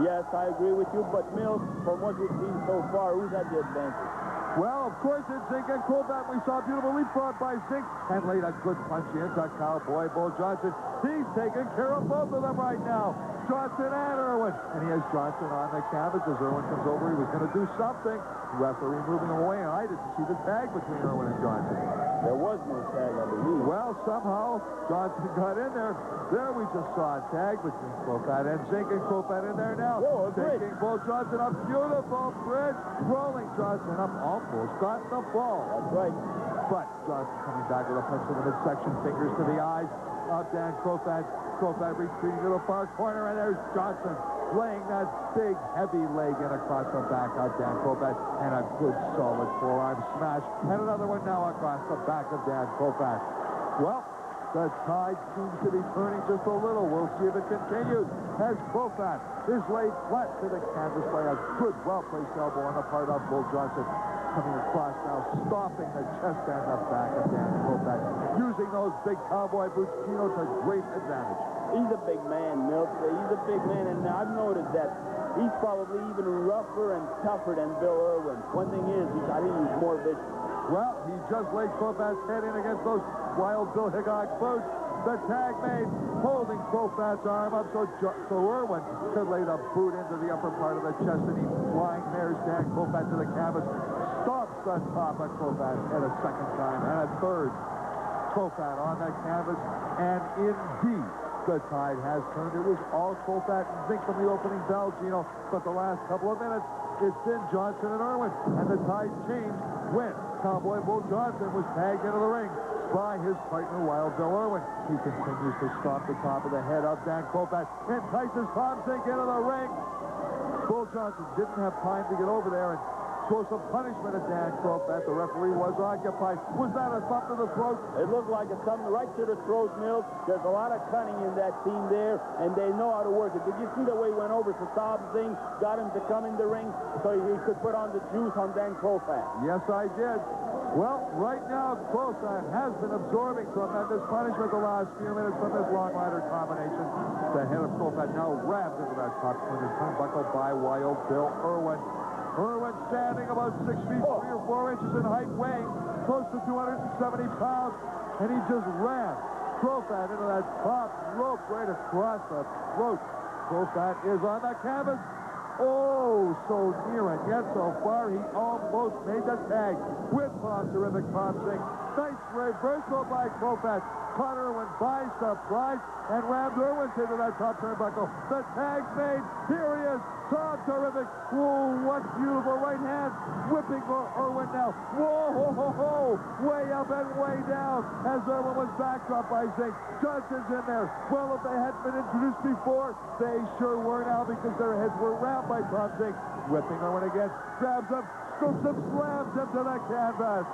Speaker 3: Yes, I agree with you, but Mills, from what we've seen so far, who's had the advantage?
Speaker 2: Well, of course, it's Zenk and Kroffat. We saw a beautiful leapfrog by Zenk and laid a good punch into Cowboy Bull Johnson. He's taking care of both of them right now, Johnson and Irwin. And he has Johnson on the canvas as Irwin comes over. He was going to do something. Referee moving away, and I didn't see the tag between Irwin and Johnson.
Speaker 3: There was no tag, I believe.
Speaker 2: Well, somehow Johnson got in there. There we just saw a tag between Kroffat and Zenk, and Kroffat in there now.
Speaker 3: Whoa,
Speaker 2: taking Bull Johnson up. Beautiful bridge. Rolling Johnson up. Almost got the ball.
Speaker 3: That's right.
Speaker 2: But Johnson coming back with a punch to the midsection. Fingers to the eyes of Dan Kroffat. Kroffat retreating to the far corner, and there's Johnson laying that big, heavy leg in across the back of Dan Kroffat, and a good, solid forearm smash. And another one now across the back of Dan Kroffat. Well, the tide seems to be turning just a little. We'll see if it continues as Kroffat is laid flat to the canvas by a good, well-placed elbow on the part of Bull Johnson. Coming across now, stopping the chest and the back of Dan Kroffat, using those big cowboy boots, Gino, to great advantage.
Speaker 3: He's a big man, Milt. He's a big man, and I've noticed that he's probably even rougher and tougher than Bill Irwin. One thing is, I think he's more vicious.
Speaker 2: Well, he just laid Kroffat's head in against those Wild Bill Hickok boots. The tag made, holding Kroffat's arm up so Irwin could lay the boot into the upper part of the chest, and he flying mares Dan Kroffat to the canvas, stops the top of Kroffat's head a second time, and a third. Kroffat on that canvas, and indeed, the tide has turned. It was all Kroffat and Zenk from the opening bell, Gino, but the last couple of minutes, it's been Johnson and Irwin, and the tide changed when Cowboy Bull Johnson was tagged into the ring by his partner, Wild Bill Irwin. He continues to stomp the top of the head of Dan Kroffat, entices Tom Zenk into the ring. Bull Johnson didn't have time to get over there and throw some punishment at Dan Kroffat. The referee was occupied. Was that a thump to the throat?
Speaker 3: It looked like a thump right to the throat, Mills. There's a lot of cunning in that team there, and they know how to work it. Did you see the way he went over to Tom Zenk, got him to come in the ring so he could put on the juice on Dan Kroffat?
Speaker 2: Yes, I did. Well, right now, Kroffat has been absorbing tremendous punishment the last few minutes from this long rider combination. The head of Kroffat now rammed into that top corner turnbuckle by Wild Bill Irwin. Irwin standing about 6 feet, 3 or 4 inches in height, weighing close to 270 pounds, and he just rammed Kroffat into that top rope right across the throat. Kroffat is on the canvas. Oh, so near and yet so far, he almost made the tag with terrific Tom Zenk. Nice reversal by Kroffat. Caught Irwin by surprise and rammed Irwin into that top turnbuckle. The tag's made. Here he is. Tom terrific. Whoa, what beautiful right hand. Whipping Irwin now. Whoa, ho, ho, ho. Way up and way down as Irwin was backdropped by Zenk. Johnson's in there. Well, if they hadn't been introduced before, they sure were now because their heads were rammed by Tom Zenk. Whipping Irwin again. Grabs him, scoops him, slams him to the canvas.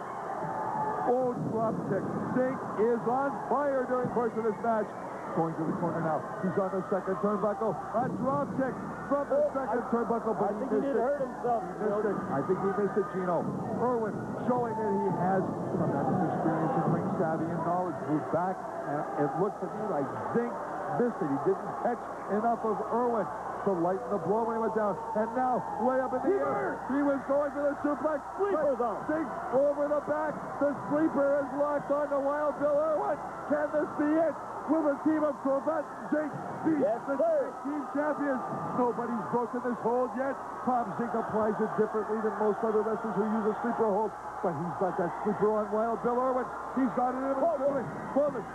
Speaker 2: Oh, drop kick. Zenk is on fire during the course of this match. going to the corner now. He's on the second turnbuckle. A drop kick from the second turnbuckle, but
Speaker 3: I think he did hurt himself.
Speaker 2: He missed it. I think he missed it, Gino. Irwin showing that he has tremendous experience in ring savvy and knowledge. Moved back, and it looked to me like Zenk missed it. He didn't catch enough of Irwin to lighten the blow when he went down. And now, way up in the air, he was going for the suplex.
Speaker 3: Sleeper's on.
Speaker 2: Zenk over the back. The sleeper is locked on to Wild Bill Irwin. Can this be it? Will the team of Kroffat Zenk be the team champions? Nobody's broken this hold yet. Tom Zenk applies it differently than most other wrestlers who use a sleeper hold. But he's got that sleeper on Wild Bill Irwin. He's got it in his building.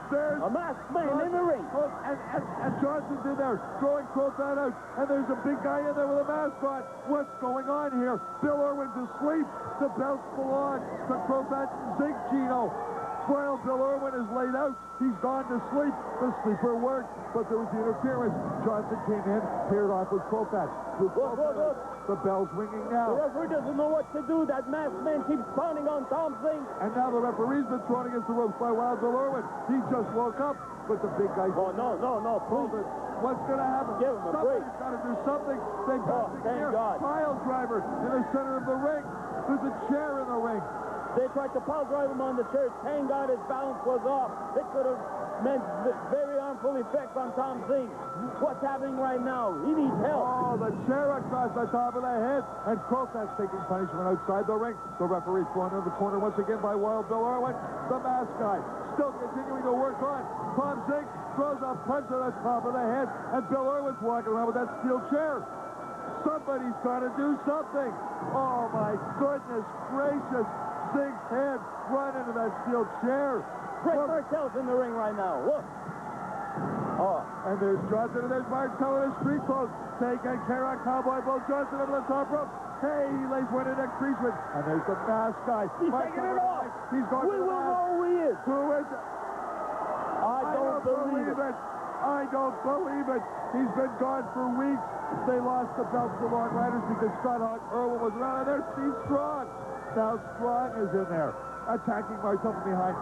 Speaker 2: There's
Speaker 3: a masked man in the ring.
Speaker 2: And Johnson's in there throwing Kroffat out. And there's a big guy in there with a mask on. What's going on here? Bill Irwin's asleep. The belts belong to Kroffat Zenk, Gino. Wild Bill Irwin is laid out. He's gone to sleep. The sleeper worked, but there was the interference. Johnson came in, paired off with Kroffat. Look. The bell's ringing now.
Speaker 3: The referee doesn't know what to do. That masked man keeps pounding on Tom Zenk.
Speaker 2: And now the referee's been thrown against the ropes by Wild Bill Irwin. He just woke up, but the big guy...
Speaker 3: Oh, no, please.
Speaker 2: What's going to happen?
Speaker 3: Give him a break.
Speaker 2: Somebody's got to do something. They've got to
Speaker 3: thank God.
Speaker 2: Pile driver in the center of the ring. There's a chair in the ring.
Speaker 3: They tried to pile drive him on the chair. Thank God his balance was off. It could have meant very harmful effects on Tom Zenk. What's happening right now? He needs help.
Speaker 2: Oh, the chair across the top of the head. And Kroffat's taking punishment outside the ring. The referee thrown in the corner once again by Wild Bill Irwin. The mask guy still continuing to work on. Tom Zenk throws a punch to the top of the head. And Bill Irwin's walking around with that steel chair. Somebody's got to do something. Oh, my goodness gracious. Zenk's head run into that steel chair.
Speaker 3: Rick Martell's in the ring right now. Look.
Speaker 2: Oh, and there's Johnson and there's Martell in his street clothes. Taking care of Cowboy. Both Johnson over the top rope. Hey, he lays one into Creatchman. And there's the mask guy.
Speaker 3: He's taking it off.
Speaker 2: He's going
Speaker 3: we will know who he is.
Speaker 2: Who is it?
Speaker 3: I don't believe it.
Speaker 2: I don't believe it. He's been gone for weeks. They lost the belts to Long Riders because Scott Irwin was around. And there's Steve Strong. Now Strong is in there, attacking Martell from behind.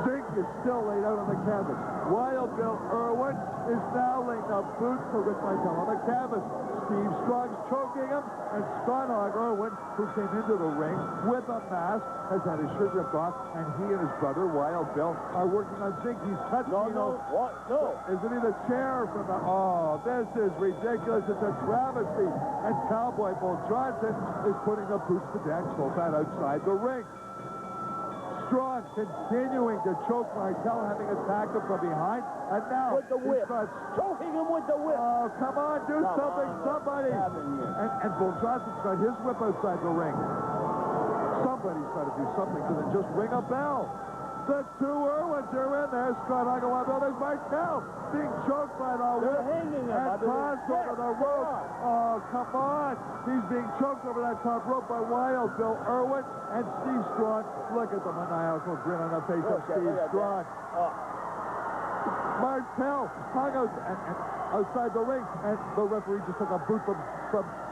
Speaker 2: Zenk is still laid out on the canvas. Wild Bill Irwin is now laying the boots to Rick Martell on the canvas. Steve Strong's choking him, and Scott Irwin, who came into the ring with a mask, has had his shirt ripped off, and he and his brother, Wild Bill, are working on Zenk. He's touched
Speaker 3: No.
Speaker 2: Isn't he the chair from the... Oh, this is ridiculous. It's a travesty. And Cowboy Bull Johnson is putting the boots to Dan Kroffat outside the ring. Strong continuing to choke Martell, having attacked him from behind. And now...
Speaker 3: With the whip. Choking him with the whip.
Speaker 2: Oh, come on, do something, somebody. And Bull Johnson's got his whip outside the ring. Somebody's got to do something to them. Just ring a bell. The two Irwins are in there. Scott Irwin. There's Martell being choked by the whip.
Speaker 3: They're hanging him.
Speaker 2: And tossed over the rope. Oh, come on. He's being choked over that top rope by Wild Bill Irwin and Steve Strong. Look at the maniacal grin on the face of Steve Strong. Martell hung out outside the ring, and the referee just took a boot from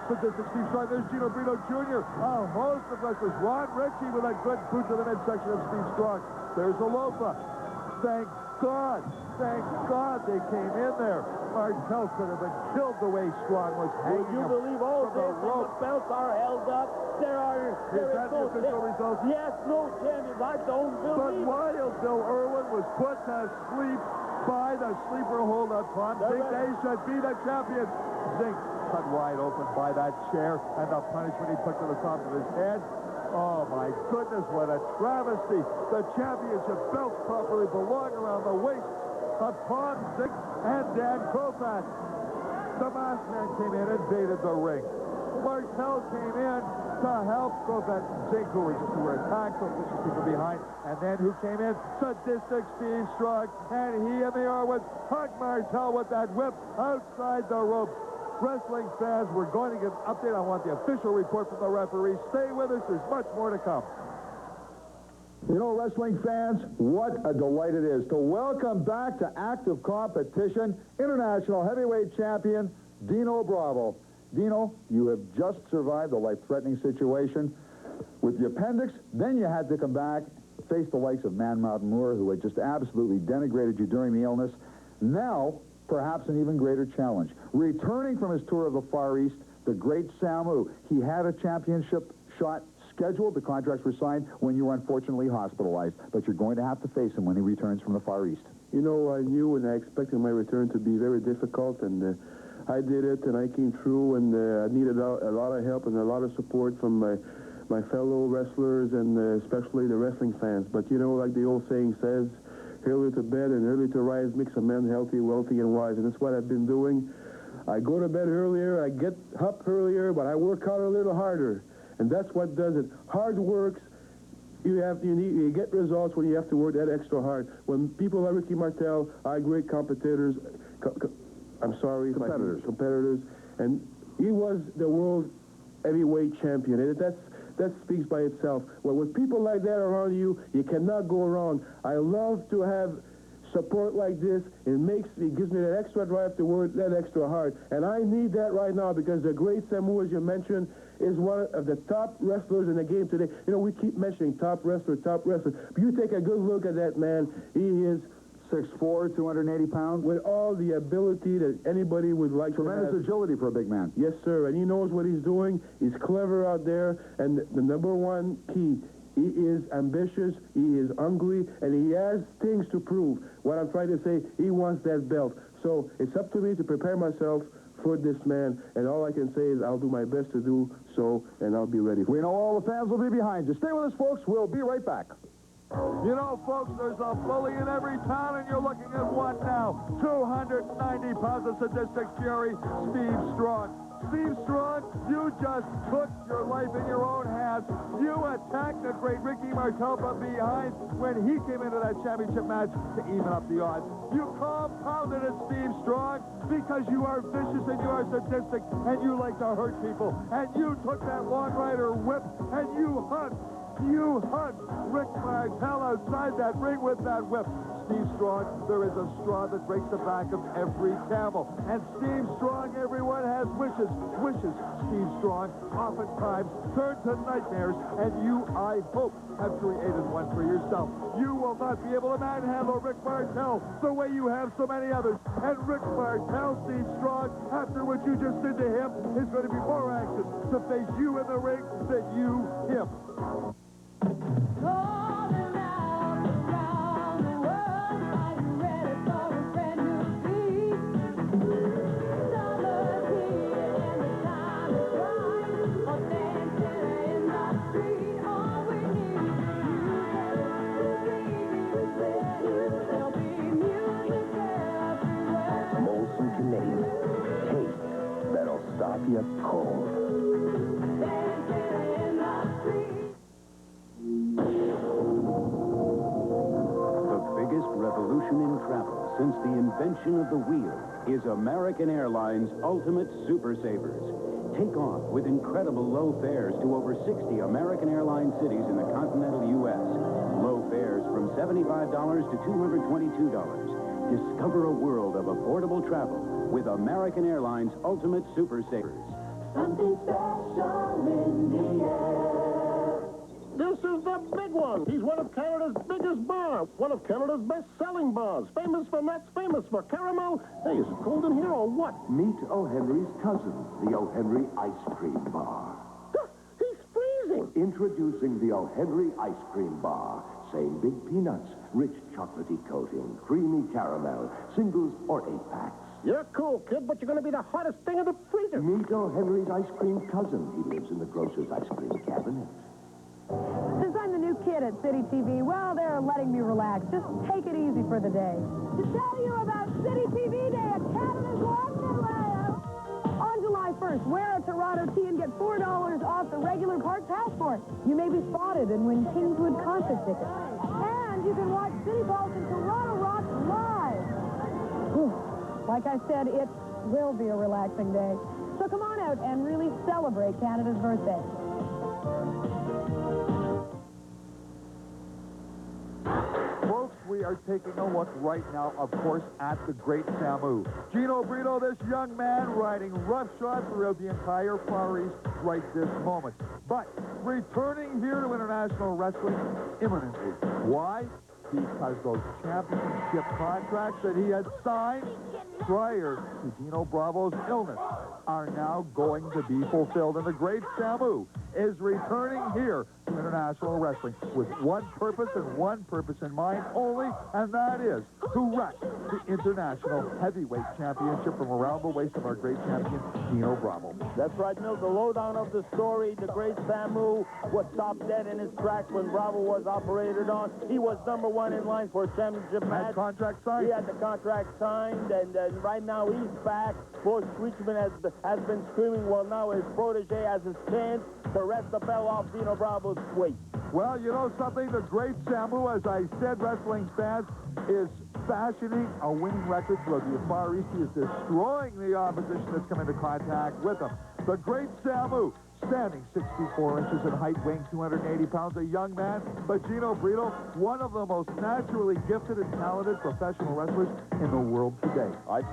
Speaker 2: Sadistic Steve Strong. There's Dino Bravo Jr., a host of wrestlers. Ron Ritchie with a good boot to the midsection of Steve Strong. There's Alofa. Thank God they came in there. Martell could have been killed the way Strong was hanging.
Speaker 3: Would you believe all this? The belts are held up. There is no official
Speaker 2: results.
Speaker 3: Yes, no champions. I don't believe
Speaker 2: But Wild Bill Irwin was put to sleep by the sleeper hold of Tom Zenk. They should be the champions. Zenk cut wide open by that chair, and the punishment he took to the top of his head. Oh, my goodness, what a travesty. The championship belts properly belong around the waist of Tom Zenk and Dan Kroffat. The masked man came in and invaded the ring. Martell came in to help Kroffat and Zenk, who were attacked from people behind. And then who came in? Sadistic Steve Strong. And he and the Irwins hugged Martell with that whip outside the ropes. Wrestling fans, we're going to give an update. I want the official report from the referee. Stay with us. There's much more to come.
Speaker 19: You know, wrestling fans, what a delight it is to welcome back to active competition international heavyweight champion Dino Bravo. Dino, you have just survived a life-threatening situation with the appendix. Then you had to come back, face the likes of Man Mountain Moore, who had just absolutely denigrated you during the illness. Now, perhaps an even greater challenge. Returning from his tour of the Far East, the great Samu. He had a championship shot scheduled. The contracts were signed when you were unfortunately hospitalized. But you're going to have to face him when he returns from the Far East.
Speaker 20: You know, I knew and I expected my return to be very difficult, and I did it, and I came through, and I needed a lot of help and a lot of support from my fellow wrestlers and especially the wrestling fans. But, you know, like the old saying says, early to bed and early to rise makes a man healthy, wealthy, and wise, and that's what I've been doing. I go to bed earlier, I get up earlier, but I work out a little harder, and that's what does it. Hard works. You get results when you have to work that extra hard. When people like Ricky Martel are great competitors, competitors, and he was the world heavyweight champion. And that speaks by itself. Well, with people like that around you, you cannot go wrong. I love to have support like this. It gives me that extra drive to work that extra hard. And I need that right now because the great Samu, as you mentioned, is one of the top wrestlers in the game today. You know, we keep mentioning top wrestler. But you take a good look at that man. He is
Speaker 19: 6'4", 280 pounds.
Speaker 20: With all the ability that anybody would like to have.
Speaker 19: Tremendous agility for a big man.
Speaker 20: Yes, sir. And he knows what he's doing. He's clever out there. And the number one key, he is ambitious, he is hungry, and he has things to prove. What I'm trying to say, he wants that belt. So it's up to me to prepare myself for this man, and all I can say is I'll do my best to do so, and I'll be ready.
Speaker 19: We know all the fans will be behind you. Stay with us, folks. We'll be right back.
Speaker 2: You know, folks, there's a bully in every town, and you're looking at what now? 290 pounds of sadistic fury, Steve Strong. Steve Strong, you just took your life in your own hands. You attacked the great Ricky Martel from behind when he came into that championship match to even up the odds. You compounded it, Steve Strong, because you are vicious and you are sadistic and you like to hurt people. And you took that Long Rider whip and you hunt Rick Martel outside that ring with that whip. Steve Strong, there is a straw that breaks the back of every camel. And Steve Strong, everyone has wishes. Wishes, Steve Strong, oftentimes turn to nightmares, and you, I hope, have created one for yourself. You will not be able to manhandle Rick Martel the way you have so many others. And Rick Martel, Steve Strong, after what you just did to him, is going to be more anxious to face you in the ring than you him.
Speaker 17: Stop your cold.
Speaker 15: The biggest revolution in travel since the invention of the wheel is American Airlines Ultimate Super Savers. Take off with incredible low fares to over 60 American Airlines cities in the continental U.S. Low fares from $75 to $222. Discover a world of affordable travel with American Airlines Ultimate Super Savers.
Speaker 13: Something special in the air.
Speaker 14: This is the big one. He's one of Canada's biggest bars, one of Canada's best-selling bars, famous for nuts, famous for caramel. Hey, is it cold in here or what?
Speaker 17: Meet O. Henry's cousin, the O. Henry Ice Cream Bar.
Speaker 14: He's freezing.
Speaker 17: Introducing the O. Henry Ice Cream Bar. Same big peanuts, rich chocolatey coating, creamy caramel, singles or 8-packs.
Speaker 14: You're cool, kid, but you're going to be the hottest thing in the freezer.
Speaker 17: Meet O. Henry's ice cream cousin. He lives in the grocer's ice cream cabinet.
Speaker 6: Since I'm the new kid at City TV, well, they're letting me relax. Just take it easy for the day. To tell you about City TV Day at Canada's Wonderland. On July 1st, wear a Toronto tee and get $4 off the regular park passport. You may be spotted and win Kingswood concert tickets. And you can watch City Pulse and Toronto Rock live. Whew. Like I said, it will be a relaxing day. So come on out and really celebrate Canada's birthday.
Speaker 2: Folks, we are taking a look right now, of course, at the great Samu. Dino Bravo, this young man riding roughshod throughout the entire Far East right this moment. But returning here to international wrestling imminently. Why?
Speaker 19: because those championship contracts that he had signed prior to Dino Bravo's illness are now going to be fulfilled. And the great Samu is returning here to international wrestling with one purpose and one purpose in mind only, and that is to wreck the International Heavyweight Championship from around the waist of our great champion, Dino Bravo.
Speaker 3: That's right, Milt. The lowdown of the story, the great Samu was stopped dead in his tracks when Bravo was operated on. He was number one in line for a championship match.
Speaker 19: Had contract signed.
Speaker 3: He had the contract signed, and right now he's back. Both Creatchman has been screaming, well, now his protege has his chance to wrest the bell off Dino Bravo's waist.
Speaker 19: Well, you know something? The great Samu, as I said, wrestling fans, is fashioning a winning record throughout the Far East. He is destroying the opposition that's come into contact with him. The great Samu, standing 6 feet 4 inches in height, weighing 280 pounds, a young man, but Gino Brito, one of the most naturally gifted and talented professional wrestlers in the world today.
Speaker 3: It's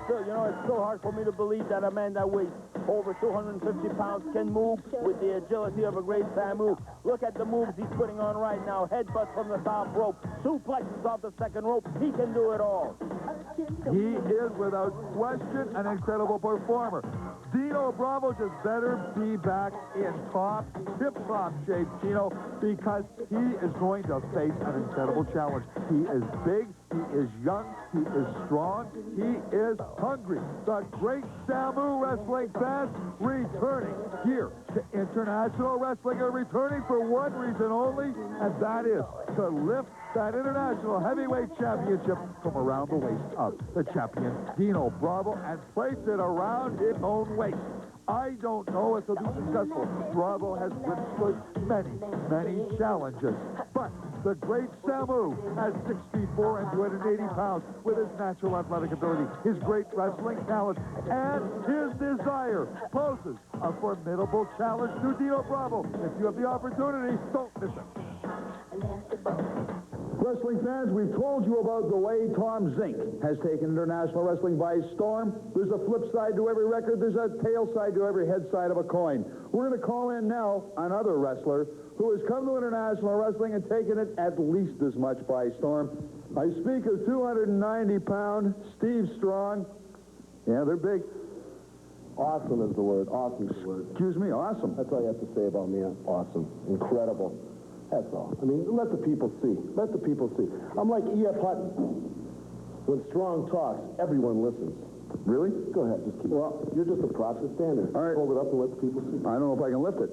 Speaker 3: still hard for me to believe that a man that weighs over 250 pounds can move with the agility of a great Samu. Look at the moves he's putting on right now. Headbutts from the top rope, suplexes off the second rope. He can do it all.
Speaker 19: He is, without question, an incredible performer. Dino Bravo just better be back in top, tip-top shape, Gino, because he is going to face an incredible challenge. He is big, he is young, he is strong, he is hungry. The great Samu wrestling fans returning here to international wrestling are returning for one reason only, and that is to lift that international heavyweight championship from around the waist of the champion Dino Bravo and place it around his own waist. I don't know if he'll be successful. Bravo has withstood many challenges. But the great Samu at 6 feet 4 and 280 pounds with his natural athletic ability, his great wrestling talent, and his desire poses a formidable challenge to Dino Bravo. If you have the opportunity, don't miss it. Wrestling fans, we've told you about the way Tom Zenk has taken international wrestling by storm. There's a flip side to every record. There's a tail side to every head side of a coin. We're going to call in now another wrestler who has come to international wrestling and taken it at least as much by storm. I speak of 290-pound Steve Strong. Yeah, they're big.
Speaker 21: Awesome is the word. Awesome is the word.
Speaker 19: Excuse me, awesome.
Speaker 21: That's all you have to say about me. Awesome. Incredible. That's all. I mean, let the people see. Let the people see. I'm like E.F. Hutton. When Strong talks, everyone listens.
Speaker 19: Really?
Speaker 21: Go ahead. Just keep it. Well, you're just a prop. Just stand there.
Speaker 19: All right.
Speaker 21: Hold it up and let the people see.
Speaker 19: I don't know if I can lift it.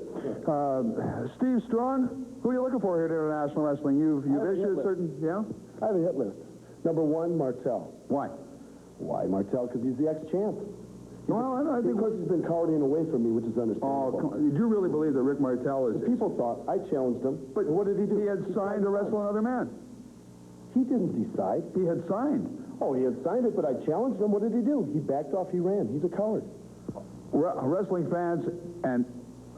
Speaker 19: Steve Strong, who are you looking for here at international wrestling? You've issued a certain... Yeah?
Speaker 21: I have a hit list. Number 1, Martel.
Speaker 19: Why?
Speaker 21: Why Martel? Because he's the ex-champ.
Speaker 19: Well, I think
Speaker 21: because he's been cowardying away from me, which is understandable.
Speaker 19: Did you really believe that Rick Martel is...
Speaker 21: People thought. I challenged him. But what did he do?
Speaker 19: He had signed to wrestle another man.
Speaker 21: He didn't decide.
Speaker 19: He had signed.
Speaker 21: Oh, he had signed it, but I challenged him. What did he do? He backed off. He ran. He's a coward.
Speaker 19: Wrestling fans and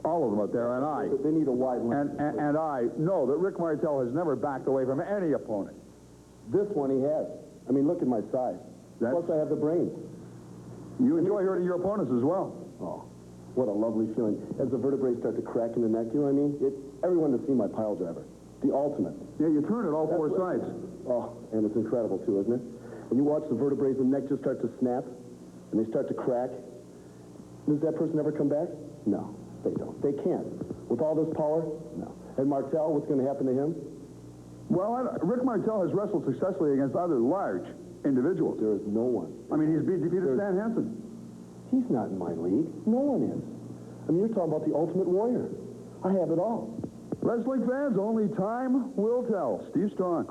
Speaker 19: all of them out there, and I...
Speaker 21: They need a wide line.
Speaker 19: And I know that Rick Martel has never backed away from any opponent.
Speaker 21: This one he has. I mean, look at my size. Plus, I have the brains.
Speaker 19: You enjoy hurting your opponents as well.
Speaker 21: Oh, what a lovely feeling. As the vertebrae start to crack in the neck, you know what I mean? Everyone to see my pile driver. The ultimate.
Speaker 19: Yeah, you turn it all four sides.
Speaker 21: Oh, and it's incredible, too, isn't it? When you watch the vertebrae in the neck just start to snap, and they start to crack, does that person ever come back? No, they don't. They can't. With all this power? No. And Martel, what's going to happen to him?
Speaker 19: Well, Rick Martel has wrestled successfully against other large individuals.
Speaker 21: There is no one.
Speaker 19: I mean, he's defeated Stan Hansen.
Speaker 21: He's not in my league. No one is. I mean, you're talking about the ultimate warrior. I have it all.
Speaker 19: Wrestling fans, only time will tell. Steve Strong.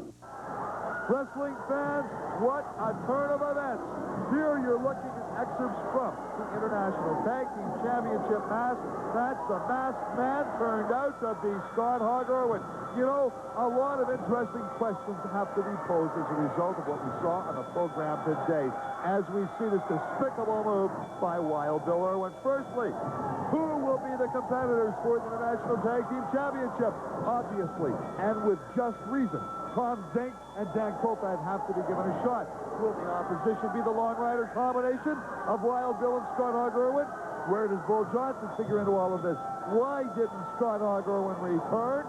Speaker 19: Wrestling fans, what a turn of events. Here you're looking at excerpts from the International Tag Team Championship match. That's the masked man turned out to be Scott Irwin. You know, a lot of interesting questions have to be posed as a result of what we saw on the program today as we see this despicable move by Wild Bill Irwin. Firstly, who will be the competitors for the International Tag Team Championship? Obviously, and with just reason, Tom Zenk and Dan Kroffat have to be given a shot. Will the opposition be the Long Rider combination of Wild Bill and Scott Irwin? Where does Bull Johnson figure into all of this? Why didn't Scott Irwin return?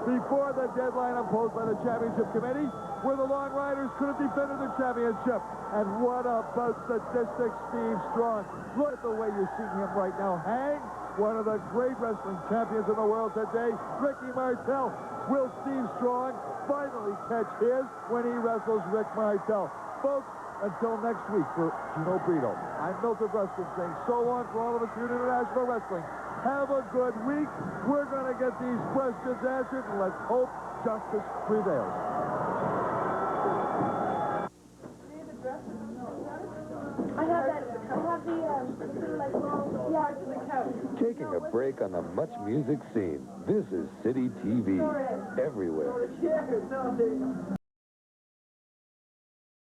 Speaker 2: before the deadline imposed by the championship committee, where the Long Riders could have defended the championship. And what about statistics, Steve Strong? Look at the way you're seeing him right now hang. One of the great wrestling champions in the world today, Ricky Martel. Will Steve Strong finally catch his when he wrestles Rick Martel? Folks, until next week for Dino Bravo, I'm Milton Wrestling saying so long for all of us here at International Wrestling. Have a good week. We're going to get these questions answered, and let's hope justice prevails.
Speaker 6: I have that. I have the like long yard to the couch.
Speaker 4: Taking a break on the much music scene. This is City TV. Everywhere.